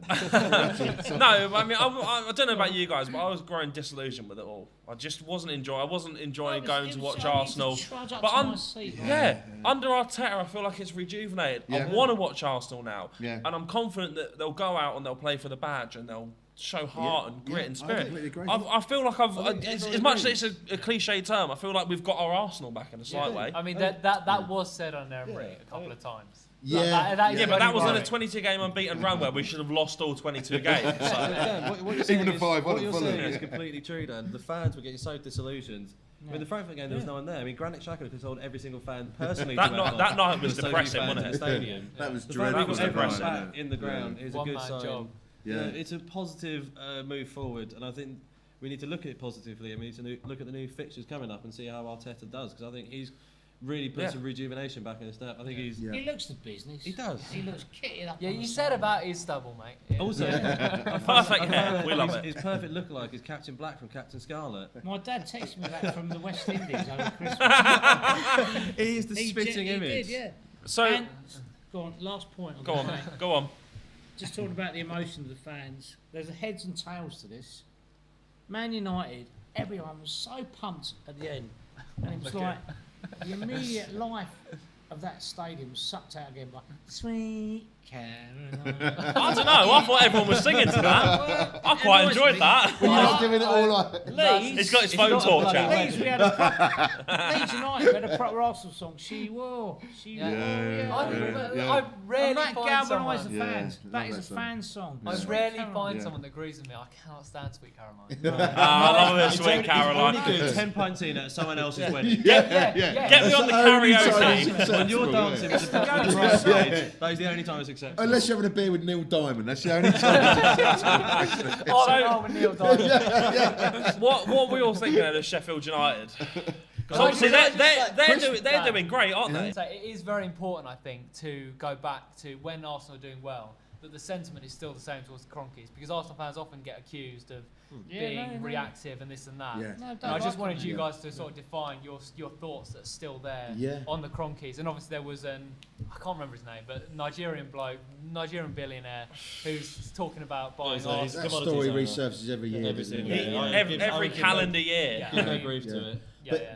No, I mean, I don't know about you guys, but I was growing disillusioned with it all. I just wasn't enjoying. I wasn't enjoying going to watch Arsenal. But yeah, under Arteta, I feel like it's rejuvenated. I Yeah. want to watch Arsenal now, Yeah. and I'm confident that they'll go out and they'll play for the badge and they'll show heart and grit and I spirit. completely agree. I feel like I think as everyone much as agrees. it's a cliche term, I feel like we've got our Arsenal back in a slight way. I mean, that was said on Emery a couple of times. Yeah. Yeah, but that was on a right. 22 game unbeaten run where we should have lost all 22 games. So. Again, what you're Even saying the is, 5-1 what at you're Fulham. saying is completely true, Dan. The fans were getting so disillusioned. I mean, the Frankfurt game, there was no one there. I mean, Granit Xhaka could have told every single fan personally. That to night- have that night was the so few depressing, fans wasn't in it? the stadium. That was The fact dreadful. that we've got everyone depressing. back in the ground is a good One-man sign. job. You Yeah. know, it's a positive move forward, and I think we need to look at it positively, and we need to look at the new fixtures coming up and see how Arteta does, because I think he's really put some rejuvenation back in his step. I think he's... He looks the business. He does. He looks kitted up. Yeah, on you the said side. about his stubble, mate. Yeah. Also, Perfect hair. We love it. His perfect lookalike is Captain Black from Captain Scarlet. My dad texted me that from the West Indies over Christmas. He is the spitting image. Did, yeah. So, And, go on, last point. go on, mate. Go on. Just talking about the emotion of the fans. There's a heads and tails to this. Man United, everyone was so pumped at the end. And it was like the immediate life of that stadium was sucked out again by Sweet Caroline. I don't know. I thought everyone was singing to that. I quite enjoyed that. We're just doing it all like. Leeds, He's got his phone torch out. Leeds, we had a Leeds United, we had a proper Arsenal song. She wore. I rarely And that find galvanised someone. the fans. Yeah, That love is that a song. fan song. I Sweet rarely Caroline. find Yeah. someone that agrees with me. I cannot stand Sweet Caroline. I love it, sweet Only Caroline. good 10 pints in at someone else's wedding. Yeah. Get me on the only time karaoke. it's When you're acceptable, dancing yeah. with the people across the stage, that is the only time it's acceptable. Unless you're having a beer with Neil Diamond, that's the only time. Oh, with Neil Diamond. What we all thinking of Sheffield United? Because I obviously think they're doing great, aren't they? So it is very important, I think, to go back to when Arsenal are doing well, that the sentiment is still the same towards the Kroenkes, because Arsenal fans often get accused of being reactive and this and that. Yeah. No, And don't I just like wanted it. you guys to sort of define your thoughts that are still there Yeah. on the Kroenkes. And obviously there was I can't remember his name, but Nigerian billionaire who's talking about buying so he's- Arsenal. That Commodities story owner. resurfaces every year. Every doesn't single it? year. Yeah, I every would give calendar no- year. Yeah. Give no Yeah. grief to it.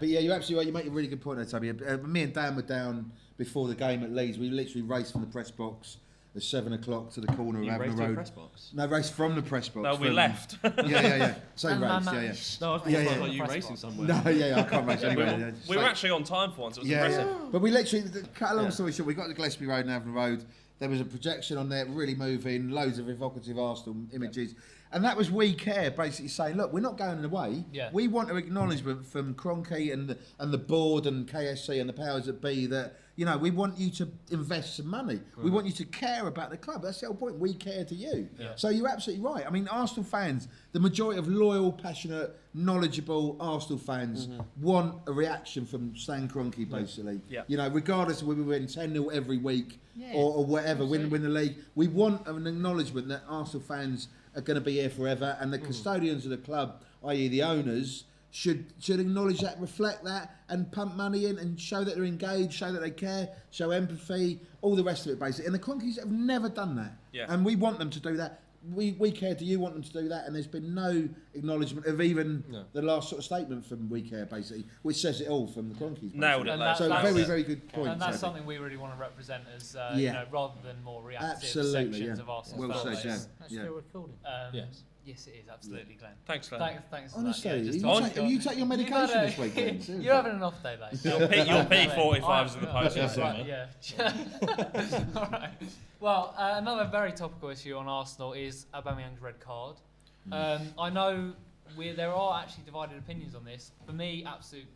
But yeah, you're absolutely right. You make a really good point there, Toby. Me and Dan were down before the game at Leeds. We literally raced from the press box at 7 o'clock to the corner of You Avenue raced to a Road. press box. No, raced from the press box. No, we from- left. Yeah. Same And race, my yeah. No, I thought Yeah, it yeah. was like you Press racing box. somewhere. No, I can't race anywhere. yeah. We were actually on time for once. It was Yeah, impressive. yeah. But we literally, cut a long story short, we got to Gillespie Road and Avenue Road. There was a projection on there, really moving, loads of evocative Arsenal images. And that was We Care, basically saying, look, we're not going away. Yeah. We want an acknowledgement from Kroenke and the board and KSC and the powers that be that, you know, we want you to invest some money. We want you to care about the club. That's the whole point. We care to you. Yeah. So you're absolutely right. I mean, Arsenal fans, the majority of loyal, passionate, knowledgeable Arsenal fans want a reaction from Stan Kroenke, basically. Yeah. You know, regardless of whether we win 10-0 every week Yeah. or whatever, win the league, we want an acknowledgement that Arsenal fans are going to be here forever, and the custodians of the club, i.e. the owners, should acknowledge that, reflect that, and pump money in and show that they're engaged, show that they care, show empathy, all the rest of it, basically. And the Kroenkes have never done that. Yeah. And we want them to do that. We care to you want them to do that, and there's been no acknowledgement of even the last sort of statement from We Care, basically, which says it all from the Kroenkes. Nailed it, And lads. So that's very, it. very good point. And that's Toby. something we really want to represent as, you Yeah. know, rather than more reactive Absolutely, sections yeah. of Arsenal Well fans. said, yeah. That's still recording. Yes. Yes, it is, absolutely, Glenn. Thanks, Glenn. Thanks for Honestly, that. Yeah, just you to- take, you take your medication You've had this week, then? Seriously. You're having an off day, mate. Your P45s in the post. Right, yeah. All right. Well, another very topical issue on Arsenal is Aubameyang's red card. I know there are actually divided opinions on this. For me, absolute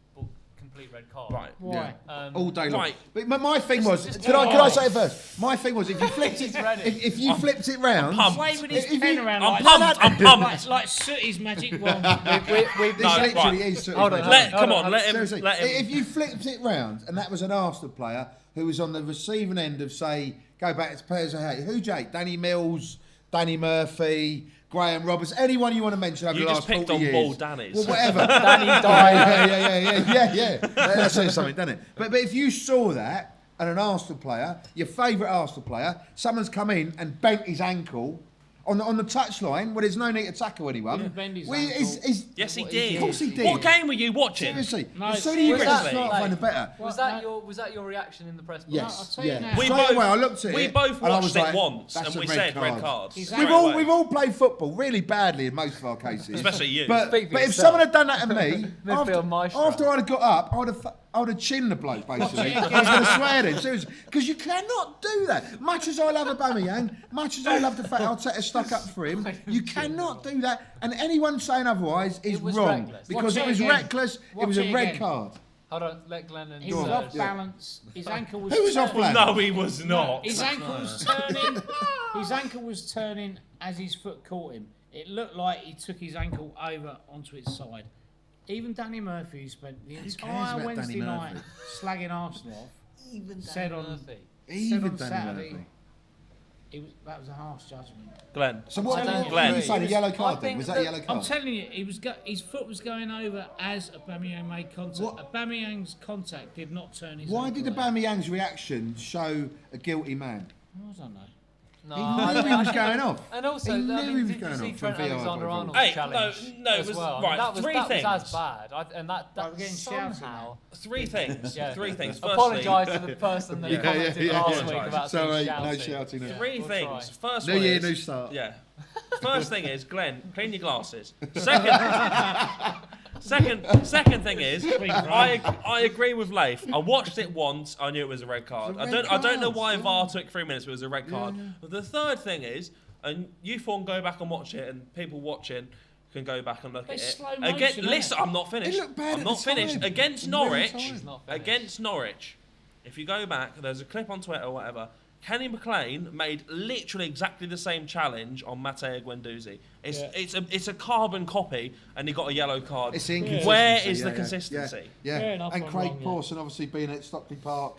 complete red card. Right. Why? All day long. Right. But my thing was, just can I say it first? My thing was, if you flipped it, ready. if you flipped it round, pumped. Waving his If you- pen around I'm like, pumped. I'm pumped. like Sooty's magic wand. this No, literally right. is. Sort Hold of on, magic. Come on, let him. Seriously, Let him. if you flipped it round and that was an Arsenal player who was on the receiving end of, say, go back to players I hate, who Jake? Danny Mills, Danny Murphy, Graham Roberts, anyone you want to mention over You the just last picked 40 on years. Ball Danny's. Well, whatever. Danny died. Yeah. That says something, doesn't it? But if you saw that and an Arsenal player, your favourite Arsenal player, someone's come in and bent his ankle on the touchline where there's no need to tackle anyone. Didn't bend his Well, ankle. Yes, he Of did. course he did. What game were you watching? Seriously, No, the sooner you was get that- the smartphone, the better. Was that your reaction in the press box? Yes, I'll tell you yeah. now. We Straight both- away, I looked at We it. both and I watched was it like, once, that's and a we red said red card. card. He's straight We've away. all played football really badly in most of our cases. Especially you. But Speak for if yourself. someone had done that to me, Midfield maestro. after I'd have got up, I would have chinned the bloke, basically. I was going to swear then, seriously. Because you cannot do that. Much as I love Aubameyang, much as I love the fact Arteta stuck up for him, you cannot do that. And anyone saying otherwise is It was wrong. reckless. Because Watch it it was again. reckless, it Watch was a it red again. card. Hold on, let Glenn and He was on, off yeah. balance. His ankle was. Who was off turning- balance? No, he was not. His ankle was turning. His ankle was turning as his foot caught him. it looked like he took his ankle over onto its side. Even Danny Murphy, who spent the cares entire about Wednesday Danny night Murphy? slagging Arsenal off, Even said Danny on Murphy. Even Danny Saturday, Murphy. that was a harsh judgment. Glenn. So what? I don't What Glenn. did you say? The yellow I card think then? Was that that- a yellow card? I'm telling you, his foot was going over as Aubameyang made contact. What? Aubameyang's contact did not turn his Why ankle did over. Aubameyang's reaction show a guilty man? I don't know. No, He I- knew he I was think- going off. And also, He I knew mean, he was did you going see off Trent from VAR Alexander-Arnold's Hey, challenge no, it as was- well? right, that was, three that things. was as bad. And that we're getting shouted somehow... Three things. Yeah. Three things. Firstly, Apologise to the person that commented last week about Sorry, things no shouting. shouting. Yeah. three we'll things. try. First New one year, is, new start. Yeah. First thing is, Glenn, clean your glasses. Second thing is, I agree with Layth. I watched it once. I knew it was a red card. It's a I red don't know card, why yeah. VAR took 3 minutes. But it was a red card. yeah. But the third thing is, and you four can go back and watch it, and people watching can go back and look It's at it. slow motion, Again, isn't listen, it? I'm not finished. It looked bad I'm at not the finished. time. Against In real Norwich, time. She's not finished. against Norwich, if you go back, there's a clip on Twitter or whatever. Kenny McLean made literally exactly the same challenge on Matteo Guendouzi. It's a carbon copy, and he got a yellow card. It's the inconsistency. Where is yeah, the yeah, consistency? Yeah, Fair enough, and I'm Craig wrong, yeah. Pawson obviously being at Stockley Park,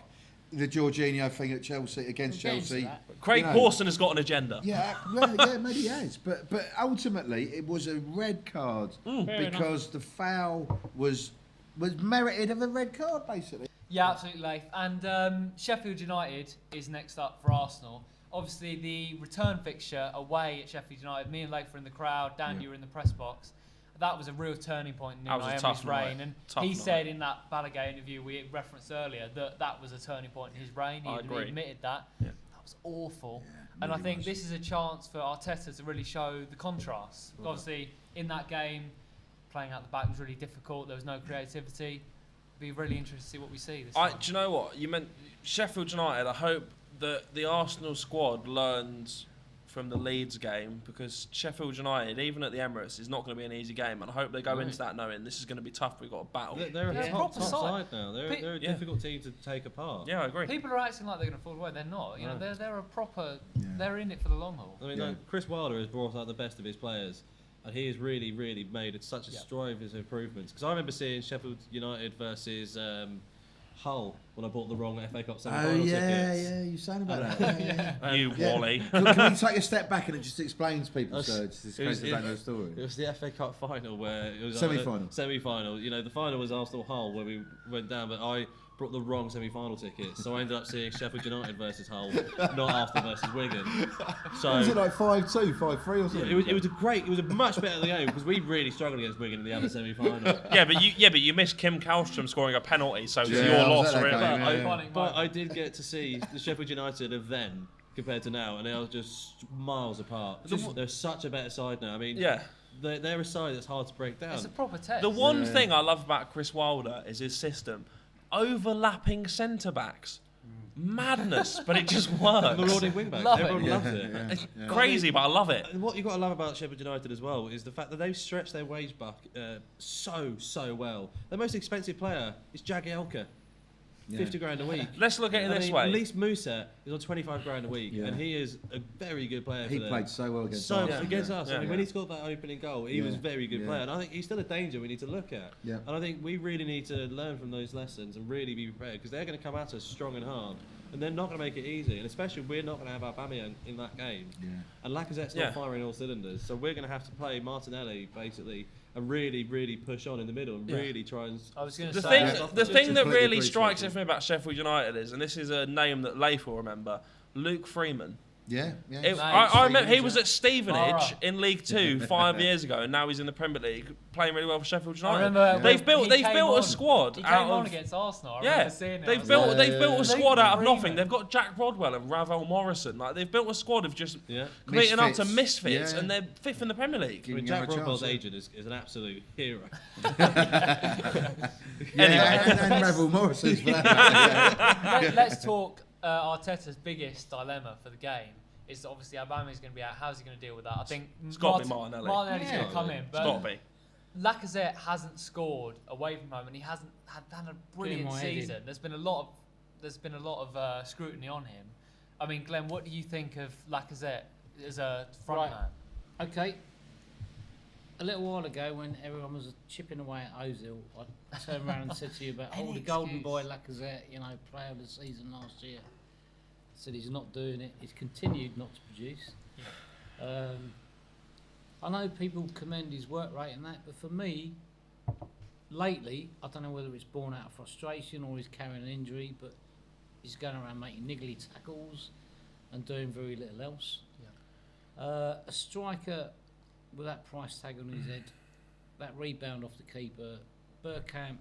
the Jorginho thing at Chelsea against Against Chelsea. that. Craig You know. Pawson has got an agenda. Yeah, maybe he has, but ultimately it was a red card Fair because the foul was merited of a red card basically. Yeah, absolutely, Layth. And Sheffield United is next up for Arsenal. Obviously, the return fixture away at Sheffield United, me and Layth were in the crowd, Dan, you were in the press box. That was a real turning point in That was a Unai tough Emery's reign. night. And Tough he night. said in that Balaguer interview we referenced earlier that was a turning point in his reign. He I agree. admitted that. Yeah. That was awful. Yeah, And I really think was. this is a chance for Arteta to really show the contrasts. Obviously, in that game, playing out the back was really difficult. There was no creativity. Be really interested to see what we see this time. Do you know what? You meant Sheffield United. I hope that the Arsenal squad learns from the Leeds game, because Sheffield United, even at the Emirates, is not going to be an easy game. And I hope they go into that knowing this is going to be tough. We've got a battle. They're Yeah. a Proper top side. side now. They're a Yeah. difficult team to take apart. Yeah, I agree. People are acting like they're going to fall away. They're not. You know, No. they're a proper. Yeah. They're in it for the long haul. I mean, Yeah. like, Chris Wilder has brought out the best of his players, and he has really, really made it such a Yeah. strive of his improvements. Because I remember seeing Sheffield United versus Hull when I bought the wrong FA Cup Oh semi-final tickets. yeah, you're saying about that. Yeah. You Yeah. Wally. Can we take a step back and it just explains people, That's- so it's just it was- crazy about the story. It was the FA Cup final where it was Semi-final. Semi-final. You know, the final was Arsenal Hull where we went down, but I brought the wrong semi-final tickets, so I ended up seeing Sheffield United versus Hull, not Arsenal versus Wigan. So Was it like 5-2, 5-3 or yeah, something? it was a much better game because we really struggled against Wigan in the other semi-final. but you missed Kim Kallstrom scoring a penalty, so it's Yeah, your I was loss, at that really. game, yeah, yeah. Iconic But moment. I did get to see the Sheffield United of then compared to now, and they are just miles apart. They're such a better side now. I mean, Yeah. they're a side that's hard to break down. It's a proper test. The one Yeah. thing I love about Chris Wilder is his system. Overlapping centre backs. Madness, but it just works. Marauding wing-backs. Love it. Everyone Yeah, loves it. yeah, It's yeah. crazy, but I love it. And what you've got to love about Sheffield United as well is the fact that they've stretched their wage buck so well. Their most expensive player is Jagielka. Yeah. 50 grand a week. Let's look at it this way. At least Musa is on 25 grand a week, Yeah. and he is a very good player He for them. played so well against So Arsenal. against yeah. us, I Yeah. mean, when he scored that opening goal, he was a Yeah. very good Yeah. player, and I think he's still a danger we need to look at. Yeah. And I think we really need to learn from those lessons and really be prepared because they're going to come at us strong and hard, and they're not going to make it easy. And especially we're not going to have Aubameyang in that game, Yeah. and Lacazette's Yeah. not firing all cylinders, so we're going to have to play Martinelli basically and really push on in the middle and Yeah. really try and. I was going The to thing, say. Yeah. the thing that Completely really agree, strikes Sophie. me about Sheffield United is, and this is a name that Layth will remember, Luke Freeman. Yeah. If- Nice. I remember he was Yeah. at Stevenage Alright. in League Two 5 years ago, and now he's in the Premier League playing really well for Sheffield I United. remember They've when built he they've came built on. a squad He out came on of against Arsenal. I yeah. remember seeing it. I They've was built like, they've built a Luke squad out of Freeman. nothing. They've got Jack Rodwell and Ravel Morrison. Like they've built a squad of just Yeah. completing up to Misfits. misfits, Yeah. and they're fifth in the Premier League. I mean, Giving Jack him a Rodwell's chance, yeah. agent is an absolute hero. Yeah, and Revel Morrison's for that. Let's talk Arteta's biggest dilemma for the game. Is that obviously Aubameyang's going to be out. How's he going to deal with that? I think It's gotta be Martinelli. Martinelli's going Yeah. to come in, It's but got to be. Lacazette hasn't scored away from home, and he hasn't had a brilliant my head in. season. There's been a lot of scrutiny on him. I mean, Glenn, what do you think of Lacazette as a front Right. man? Okay, a little while ago when everyone was chipping away at Ozil, I turned around and said to you about the golden boy Lacazette, player of the season last year. I said he's not doing it. He's continued not to produce. I know people commend his work rate and that, but for me, lately, I don't know whether it's born out of frustration or he's carrying an injury, but he's going around making niggly tackles and doing very little else. A striker with that price tag on his head, that rebound off the keeper, Bergkamp,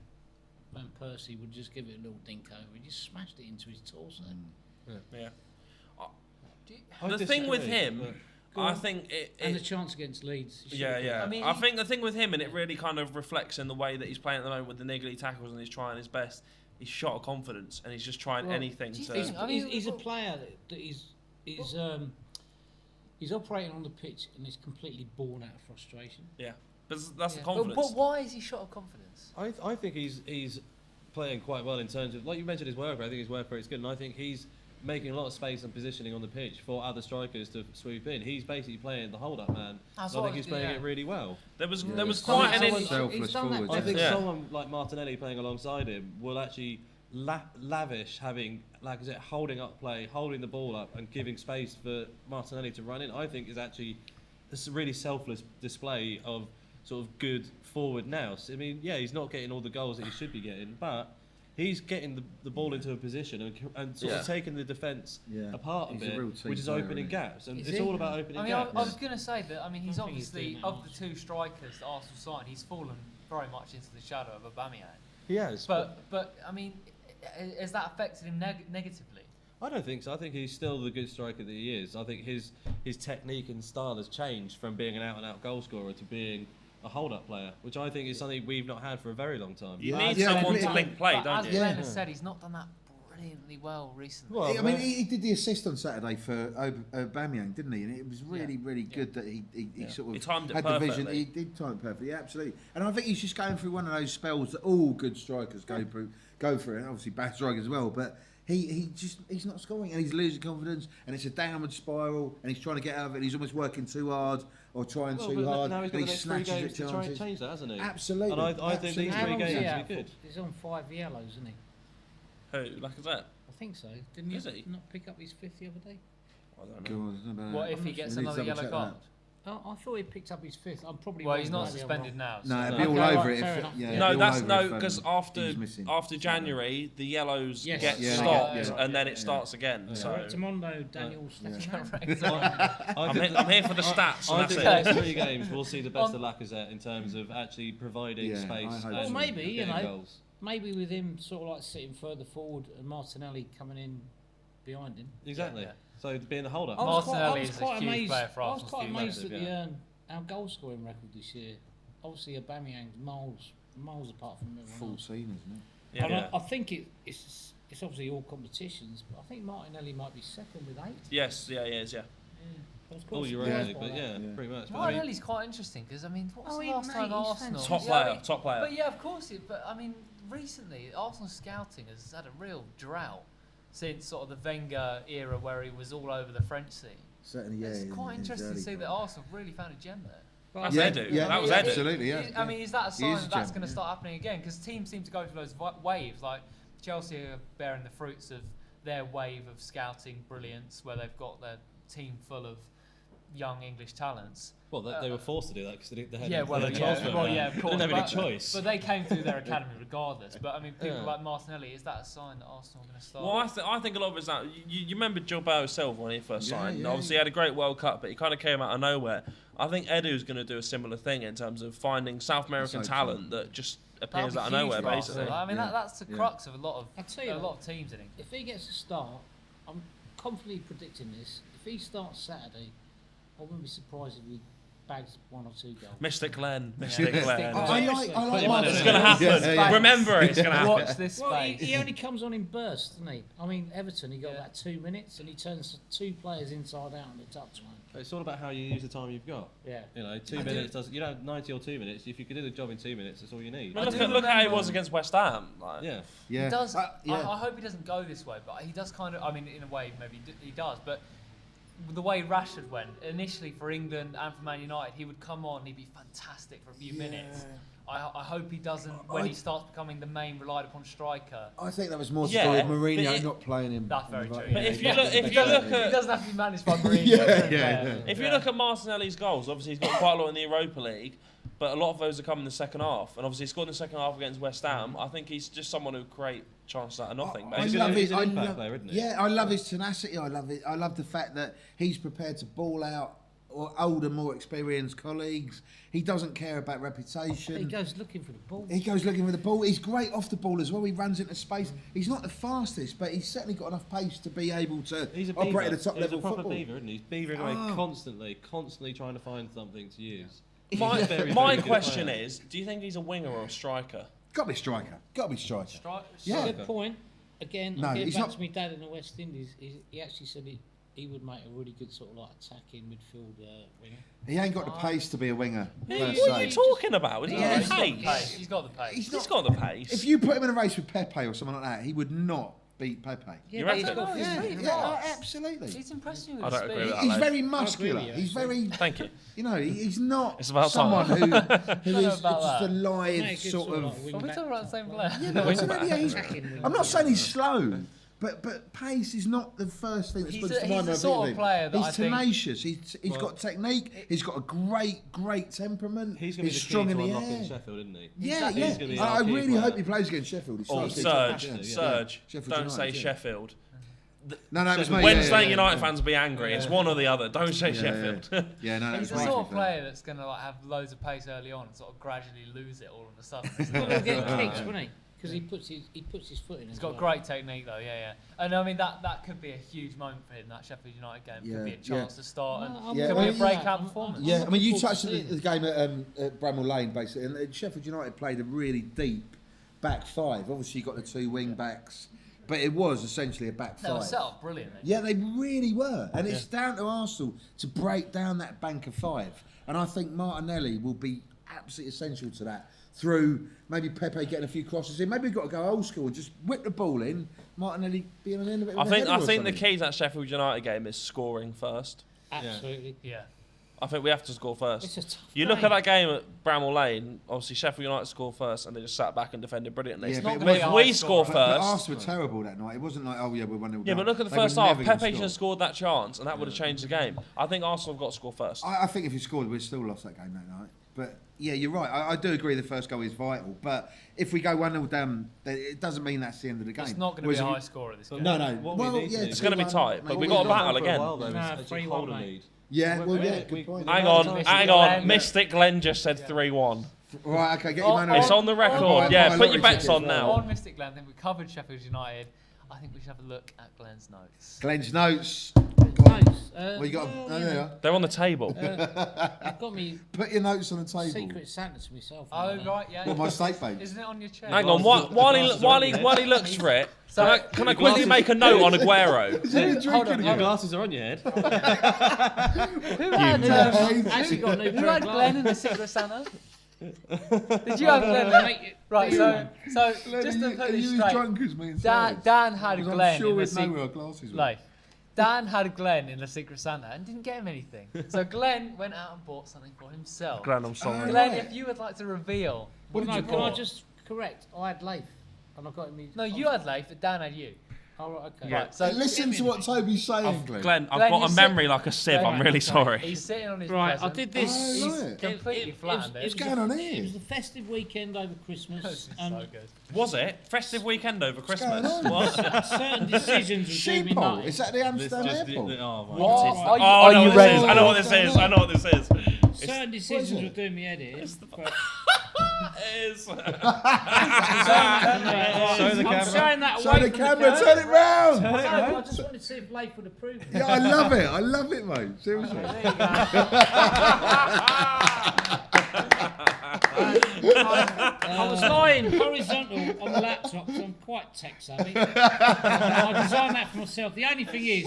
Van Persie would just give it a little dink over. He just smashed it into his torso. The thing with him, I think and the chance against Leeds. I think the thing with him, and it really kind of reflects in the way that he's playing at the moment with the niggly tackles, and he's trying his best. He's shot of confidence, and he's just trying anything to. He's a player that he's operating on the pitch, and he's completely born out of frustration. Yeah, but that's the confidence. But why is he shot of confidence? I think he's playing quite well in terms of, like you mentioned, his work rate. I think his work rate is good, and I think he's making a lot of space and positioning on the pitch for other strikers to swoop in. He's basically playing the hold-up man. So I think he's playing it really well. There was quite an selfless forward. I think someone like Martinelli playing alongside him will actually lavish having Lacazette holding up play, holding the ball up and giving space for Martinelli to run in. I think is actually a really selfless display of sort of good forward nous. I mean, he's not getting all the goals that he should be getting, but he's getting the ball into a position and sort of taking the defence apart a bit, which is opening gaps. And it's all about opening gaps. I was going to say that, he's obviously, of the two strikers that Arsenal signed, he's fallen very much into the shadow of Aubameyang. He has. But has that affected him negatively? I don't think so. I think he's still the good striker that he is. I think his technique and style has changed from being an out-and-out goal scorer to being a hold-up player, which I think is something we've not had for a very long time. You need someone to link play, don't you? As Glen has said, he's not done that brilliantly well recently. Well, he did the assist on Saturday for Aubameyang, didn't he? And it was really good that he sort of he timed it had perfectly. the vision. He did time it perfectly, absolutely. And I think he's just going through one of those spells that all good strikers go through, and obviously bad strikers as well. But he's not scoring, and he's losing confidence, and it's a downward spiral, and he's trying to get out of it. And he's almost working too hard or trying too hard. Now he's got and the he next 3 snatches games at to try and chances. change that, hasn't he? Absolutely. And I think these 3 games will be good. He's on 5 yellows, isn't he? Who, Lacazette? I think so. Didn't Is he he? not pick up his 5th the other day? I don't know. What if he gets another yellow card? I thought he picked up his 5th. I'm probably. Well, he's not suspended now. No, So it'd be all over it. Because after January the yellows get stopped and then it starts again. So Raimondo, Daniel, I'm I'm here for the stats. I And think that's the it. next 3 games we'll see the best of Lacazette in terms of actually providing space. I hope Well, so. maybe and goals. maybe with him sort of like sitting further forward and Martinelli coming in behind him. Exactly. Yeah. So being the hold-up. Martinelli is a huge amazed. player for I was Arsenal's quite amazed at future. our goal scoring record this year. Obviously, Aubameyang's miles apart from everyone else. 14, isn't it? And I think it's obviously all competitions, but I think Martinelli might be second with 8. Yes, yeah, he is, yeah. Oh, you're right, but pretty much. But Martinelli's quite interesting because what was the last time Arsenal? Top player. But yeah, of course. But recently Arsenal scouting has had a real drought since sort of the Wenger era where he was all over the French scene. Certainly, yeah. It's quite interesting to see that Arsenal really found a gem there. That's Edu. That was Edu. Absolutely, yeah. Is that a sign that that's going to start happening again? Because teams seem to go through those waves. Like Chelsea are bearing the fruits of their wave of scouting brilliance, where they've got their team full of young English talents. Well, they were forced to do that because they had of course. They didn't have any choice. But they came through their academy regardless. But people like Martinelli, is that a sign that Arsenal are going to start? Well, I think a lot of it's that. You remember Gilberto Silva when he first signed? Yeah. Obviously, he had a great World Cup, but he kind of came out of nowhere. I think Edu's going to do a similar thing in terms of finding South American talent that just appears out of nowhere, basically. That's the crux of a lot of teams in England. If he gets a start, I'm confidently predicting this. If he starts Saturday, I wouldn't be surprised if he bags 1 or 2 goals. Mr. Glen. Mr. Glen. I like Martinelli. It's going to happen. Remember it, it's going to happen. Watch this Well, space. he only comes on in bursts, doesn't he? Everton, he got about 2 minutes and he turns 2 players inside out on the touchline. It's all about how you use the time you've got. Yeah. 2 minutes doesn't. You don't have 90 or 2 minutes. If you can do the job in 2 minutes, that's all you need. Look how he was against West Ham. Like. Yeah. Yeah. He does. I hope he doesn't go this way, but he does kind of. In a way, maybe he does. But the way Rashford went initially for England and for Man United, he would come on, he'd be fantastic for a few minutes. I hope he doesn't when he starts becoming the main relied upon striker. I think that was more to do with Mourinho not playing him. That's very true. But if you look at, he doesn't have to be managed by Mourinho. if you look at Martinelli's goals, obviously he's got quite a lot in the Europa League, but a lot of those are coming in the second half. And obviously he scored in the second half against West Ham. I think he's just someone who create chances out of nothing. He's an impact player, isn't he? Yeah, I love his tenacity. I love it. I love the fact that he's prepared to ball out or older, more experienced colleagues. He doesn't care about reputation. He goes looking for the ball. He goes looking for the ball. He's great off the ball as well. He runs into space. He's not the fastest, but he's certainly got enough pace to be able to operate at a top level football. He's a proper football. beaver, isn't he? He's beavering away constantly trying to find something to use. My question is, do you think he's a winger or a striker? Got to be striker. Got to be striker. Yeah. Good point. Again, No, I get he's back not- to my dad in the West Indies. He actually said he would make a really good sort of like attacking midfield winger. He ain't got the pace to be a winger. Per What are se. you talking about? He's got the pace. He's got the pace. If you put him in a race with Pepe or someone like that, he would not beat Pepe. Yeah, You but he's reckon? got Yeah, physique. Absolutely. He's impressing with I his don't agree speed. with that. He's Layth. very muscular. you, He's very, Thank you. you know, he's not It's about someone time. who know is about just a that. live No, good sort like of. wing Are we back. talking about the same player? Yeah, no, yeah, he's, Attacking wing I'm not back. saying he's slow, but pace is not the first thing that He's springs a- to he's mind. the when I sort think of him. player that he's I think- tenacious. He's got technique. He's got a great temperament. He's going to be the key strong to in the unlocking air. Sheffield, isn't he? Yeah, Exactly. He's gonna be yeah. I our key really player. hope he plays against Sheffield. He's Oh, such a Serge, good- Serge, Sheffield don't United, say yeah. Sheffield. No, it was me. Wednesday United fans will be angry. It's one or the other. Don't say Yeah, Sheffield. Yeah, no, He's that's the right, sort to of be fair. player that's going to like have loads of pace early on and sort of gradually lose it all of a sudden. He'll get kicks, won't he? Because he puts his foot in. He's as got well. great technique though, yeah. And I mean that could be a huge moment for him. That Sheffield United game could be a chance to start No, and Yeah, could well, be a yeah, breakout performance. Yeah, I mean, you looking forward touched to on seeing the game at Bramall Lane, basically, and Sheffield United played a really deep back five. Obviously, you got the two wing backs, but it was essentially a back They were five. set up brilliantly. Yeah, they really were, and it's down to Arsenal to break down that bank of five. And I think Martinelli will be absolutely essential to that. Through maybe Pepe getting a few crosses in, maybe we've got to go old school and just whip the ball in. Martinelli being on the end of it. I with a header or think the something. key to that Sheffield United game is scoring first. Absolutely. Yeah. I think we have to score first. It's a tough You look at game. that game at Bramall Lane. Obviously, Sheffield United scored first, and they just sat back and defended brilliantly. Yeah, It's not but gonna be a if high we score, score But first, Arsenal were terrible that night. It wasn't like, oh yeah, we're 1-0 yeah, down. but look at the They were first half. never gonna Pepe should score. have scored that chance, and that would have changed the game. I think Arsenal have got to score first. I think if he scored, we'd still lost that game that night. But yeah, you're right. I do agree the first goal is vital. But if we go 1-0 down, then it doesn't mean that's the end of the game. It's not going to be Whereas a if high you- score at this game. No, no. What we Well, need yeah, to do- It's gonna be 2-1, tight, but maybe we got we've to done battle that. again. Nah, It's a 3-1, hold mate. lead. Yeah, well, yeah, we- good point. Hang Yeah. on, Mystic hang Glen. on. Mystic Glen just said 3-1. Right, okay, get Oh, your man It's on the record. Oh, Yeah, oh, put your lottery bets tickets, on right. now. On Mystic Glen, I think we covered Sheffield United. I think we should have a look at Glen's notes. Glenn's notes. Close. Well, you got 'em. Oh, you there you know, are. They're on the table. I've got me Put your notes on the table. Secret Santa to myself. Oh, right, yeah. Well, my steak bake. Isn't it on your chair? Hang on. Glasses- While glasses are on your he head. looks for it, So- can I quickly make a note on Aguero? Is there a Hold drink on, in Your here? glasses are on your head. Who had, I actually got a new who pair had of Glen in the Secret Santa? Did you have Glen? Right, so Glenn, just are to you, put are this you as straight, drunk as me and Dan, Sarge? Dan had 'Cause Glen I'm sure in the we'd know where Secret our glasses were. Like, Dan had Glen in the Secret Santa and didn't get him anything. So Glen went out and bought something for himself. Glenn, I'm sorry. Glen, if you would like to reveal. What No, did you can I buy? just correct? I had Layth, and I got him. No, you had Layth, but Dan had you. Oh, right, okay. Yeah. Right, so Listen to what Toby's saying, Glenn. Glenn, I've Glenn, got you a sit- memory like a sieve. I'm really sorry. He's sitting on his Right, I present. did this. Oh, right. Completely flattened it. What's going on here? It was the festive weekend over This Christmas, is and so good. Was it festive weekend over Christmas? going on? What? certain decisions were doing me Sheeple. night. Is that the Amsterdam This just- airport? oh, my What? God. Are you, Oh, are I know you what ready? this is. I know what this is. I know what this is. Certain decisions were doing me head in. but- It is. Show the I'm camera. showing that Show away the from camera, camera. turn it round! I just wanted to see if Layth would approve of it. Yeah, I love it, mate. Seriously. There you go. I was lying horizontal on the laptop, so I'm quite tech savvy. I designed that for myself. The only thing is,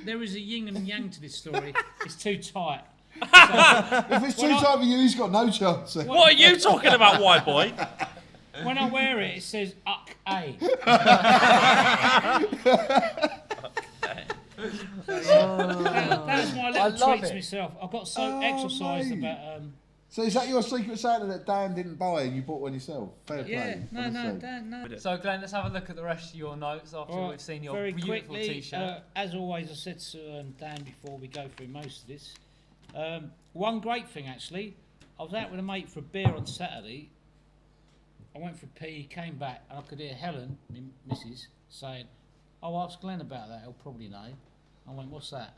there is a yin and yang to this story. It's too tight. If it's too tight for you, he's got no chance. What are you talking about, white boy? When I wear it, it says "Uck A." That was my I little love treat to it. myself. I got so exercised mate. about. So is that your secret Santa that Dan didn't buy and you bought one yourself? Fair Yeah, play. no, honestly. Dan, no. So Glenn, let's have a look at the rest of your notes after All right, we've seen your very beautiful quickly, T-shirt. as always, I said to Dan before we go through most of this. One great thing actually, I was out with a mate for a beer on Saturday. I went for a pee, came back, and I could hear Helen, my missus, saying, "I'll ask Glenn about that. He'll probably know." I went, "What's that?"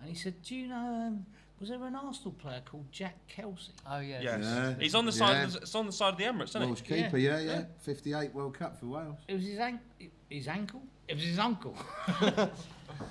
And he said, "Do you know? Was there an Arsenal player called Jack Kelsey?" Oh yes. Yes. Yeah. He's on the side. It's on the side of the Emirates, isn't Welsh it? keeper, Yeah. yeah. 58 World Cup for Wales. It was his ankle. It was his uncle.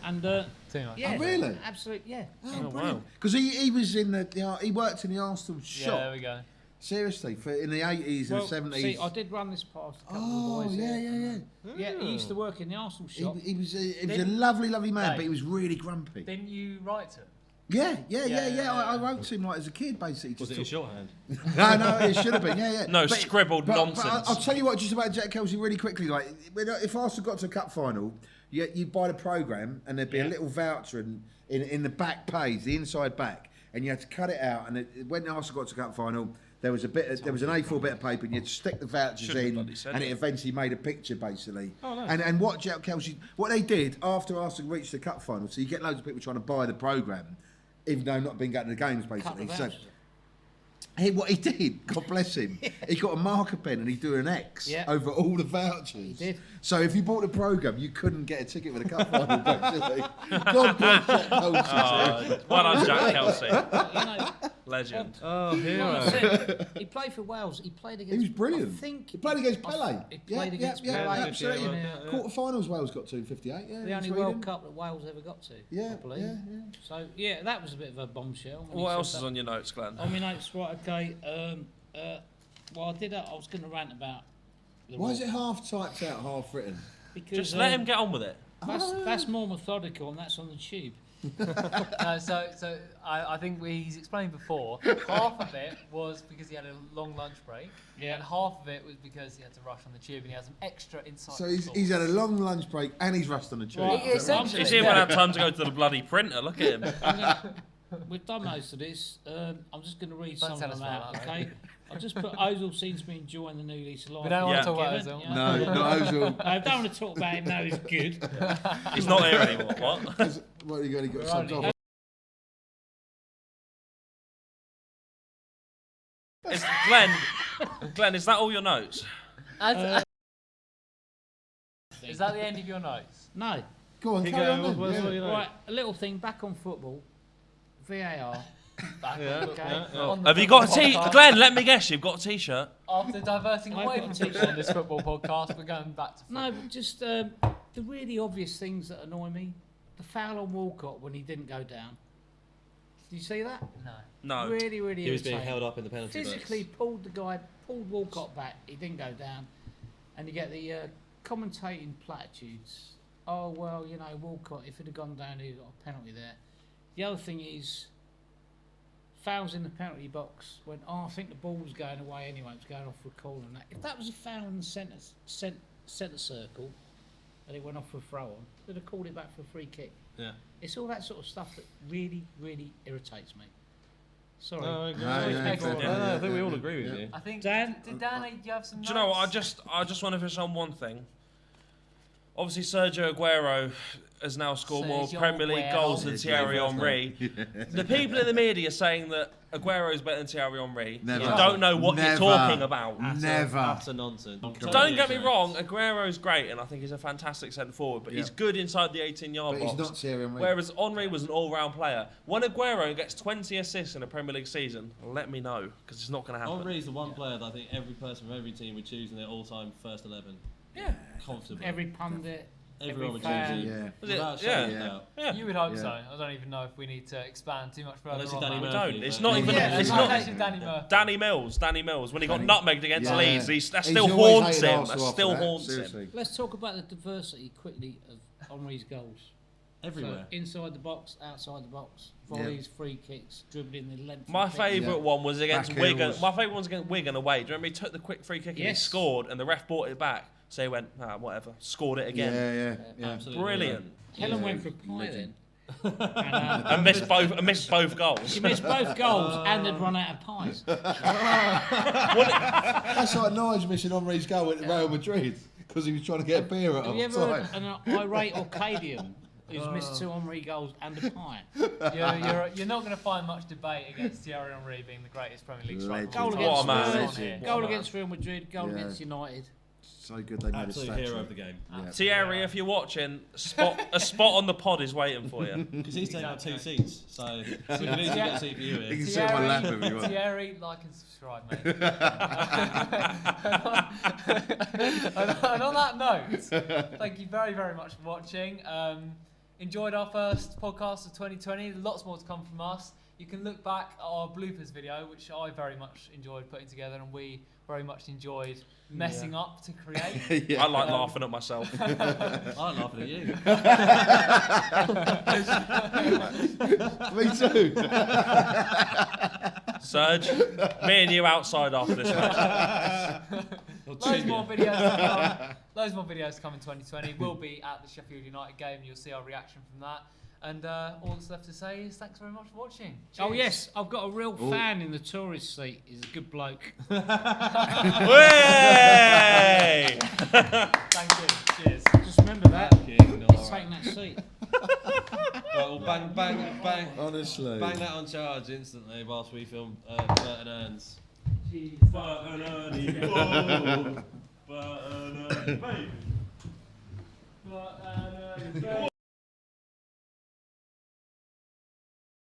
And Too much. yeah, Oh, really? absolutely, yeah. Oh, wow. Because he was in he worked in the Arsenal Yeah, shop. there we go. Seriously, in the 80s Well, and 70s. see, I did run this past a couple Oh, of boys. yeah, here. yeah, yeah. Yeah, he used to work in the Arsenal shop. He was a lovely, lovely man, Hey. but he was really grumpy. Didn't you write to him? Yeah. I wrote to him like as a kid, basically. Was it in shorthand? No, it should have been. Yeah. No, scribbled nonsense. I'll tell you what, just about Jack Kelsey really quickly. Like, if Arsenal got to a cup final, you'd buy the programme and there'd be a little voucher in the back page, the inside back, and you had to cut it out. And when Arsenal got to the cup final, there was an A4 bit of paper, and you'd stick the vouchers Shouldn't have in, bloody said and it it. eventually made a picture, basically. Oh, nice. And what Jack Kelsey, what they did after Arsenal reached the cup final, so you get loads of people trying to buy the programme, even though not been going to the games, basically. Couple of So. vouchers. What he did, God bless him, he got a marker pen and he drew an X Yeah. over all the vouchers. He did. So if you bought the programme, you couldn't get a ticket for the cup final, basically. God bless Jack Kelsey. Well done, Jack Kelsey. You know, Legend. Oh, like hero. I said, he played for Wales. He played against. He was brilliant. I think He played against Pele. He played against Pele. absolutely. in, Quarterfinals Wales got to in 58, yeah. the in only Sweden. World Cup that Wales ever got to. Yeah, I believe. yeah. So yeah, that was a bit of a bombshell. when he What said else that. is on your notes, Glenn? On my notes, right? Okay. Well, I was going to rant about. The Why is World- it half typed out, half written? Because Just let him get on with it. That's more methodical, and that's on the tube. No, so I think he's explained before. Half of it was because he had a long lunch break, Yeah. and half of it was because he had to rush on the tube and he had some extra insight. So he's had a long lunch break and he's rushed on the tube. Right. Is that right? Essentially. He's even had time to go to the bloody printer. Look at him. We've done most of this. I'm just going to read Don't some tell of us them about out. that, Okay. I just put Ozil seems to be enjoying the new lease of life. We don't want Yeah. to talk about Given, Ozil. yeah. No, not Ozil. I don't want to talk about him now. He's good. He's not here anymore. What? What, you got We're subbed only- off? Is, Glenn, is that all your notes? Is that the end of your notes? No. Go on, Keep carry on going, then. what's yeah. all your notes? Right. A little thing back on football. VAR. Back Yeah, on, yeah, yeah. on the Have you got a football t? podcast. Glenn, let me guess. You've got a t-shirt. After diverting I've away got from a football on this football podcast, we're going back to football. No, but just the really obvious things that annoy me. The foul on Walcott when he didn't go down. Did you see that? No. No. Really, really He was being irritating. held up in the penalty box. Physically pulled Walcott back. He didn't go down, and you get the commentating platitudes. Oh well, you know Walcott. If it had gone down, he'd got a penalty there. The other thing is fouls in the penalty box. When I think the ball was going away anyway. It was going off for a corner. And that. If that was a foul in the centre circle, and it went off for a throw on, they'd have called it back for a free kick. Yeah. It's all that sort of stuff that really, really irritates me. Sorry. No, No, no, yeah, I think we all agree with yeah. you. I think. Dan? Did Dan, do you have some Do you know what? notes? I just want to finish on one thing. Obviously, Sergio Aguero has now scored more Sergio Premier League Aguero. goals than It's Thierry great, Henry. The people in the media saying that Aguero is better than Thierry Henry. Never. You don't know what Never. you're talking about. Never. Utter nonsense. Don't get me wrong, Aguero's great, and I think he's a fantastic centre forward, but he's Yeah. good inside the 18-yard But box. he's not Thierry Henry. Whereas Henry was an all-round player. When Aguero gets 20 assists in a Premier League season, let me know, because it's not going to happen. Henry's the one player that I think every person from every team would choose in their all-time first 11. Yeah. Comfortably. Every pundit. Everyone would fan. choose him. Yeah. Was it? Without Yeah. shadow of a doubt. Yeah. You would hope Yeah. so. I don't even know if we need to expand too much further Unless on it's Danny that. Murphy. don't. It's but- not even. Yeah, It's yeah. not. Actually, Danny Murphy. Danny Mills. When he got Danny- nutmegged against Yeah. Leeds, that He's still always haunts hated him. Arsenal That after still that, haunts him. seriously. Let's talk about the diversity quickly of Henry's goals. Everywhere. So inside the box, outside the box, volleys, free kicks, dribbling the length. My of the pitch. favourite Yeah. one was against Back Wigan. heels. My favourite one was against Wigan away. Do you remember he took the quick free kick and he Yes. scored, and the ref brought it back. So he went, whatever, scored it again. Yeah. Absolutely. Brilliant. Helen Yeah. went for a pie then. And missed both goals. He missed both goals and they'd run out of pies. That's like Nige missing Henry's goal at Real Madrid because he was trying to get a beer at Have you ever heard half-time. an irate Orcadian who's missed 2 Henry goals and a pie? You're not going to find much debate against Thierry Henry being the greatest Premier League striker. Legend. Goal of against all time. What a man. Spurs on here. Goal against Real Madrid, goal Yeah. against United. So good they made a Absolute statue. hero of the game. Yeah. Thierry, if you're watching, a spot on the pod is waiting for you. Because he's taking up 2 seats, so we can easily get a seat for you You here. can sit on my lap if you want. Thierry, like and subscribe, mate. And on that note, thank you very, very much for watching. Enjoyed our first podcast of 2020. Lots more to come from us. You can look back at our bloopers video, which I very much enjoyed putting together, and we very much enjoyed messing up to create. I like laughing at myself. I like laughing at you. Me too. Serge, me and you outside after this match. Loads more videos to come. Loads more videos to come in 2020. We'll be at the Sheffield United game. You'll see our reaction from that. And all that's left to say is thanks very much for watching. Oh Cheers. yes, I've got a real fan in the tourist seat. He's a good bloke. Way! Thank you. Cheers. Just remember that. Fucking He's alright. taking that seat. Right, well, bang Honestly. that on charge instantly whilst we film Burton Earns. Burton Ernie, Burton Ernie, baby. But,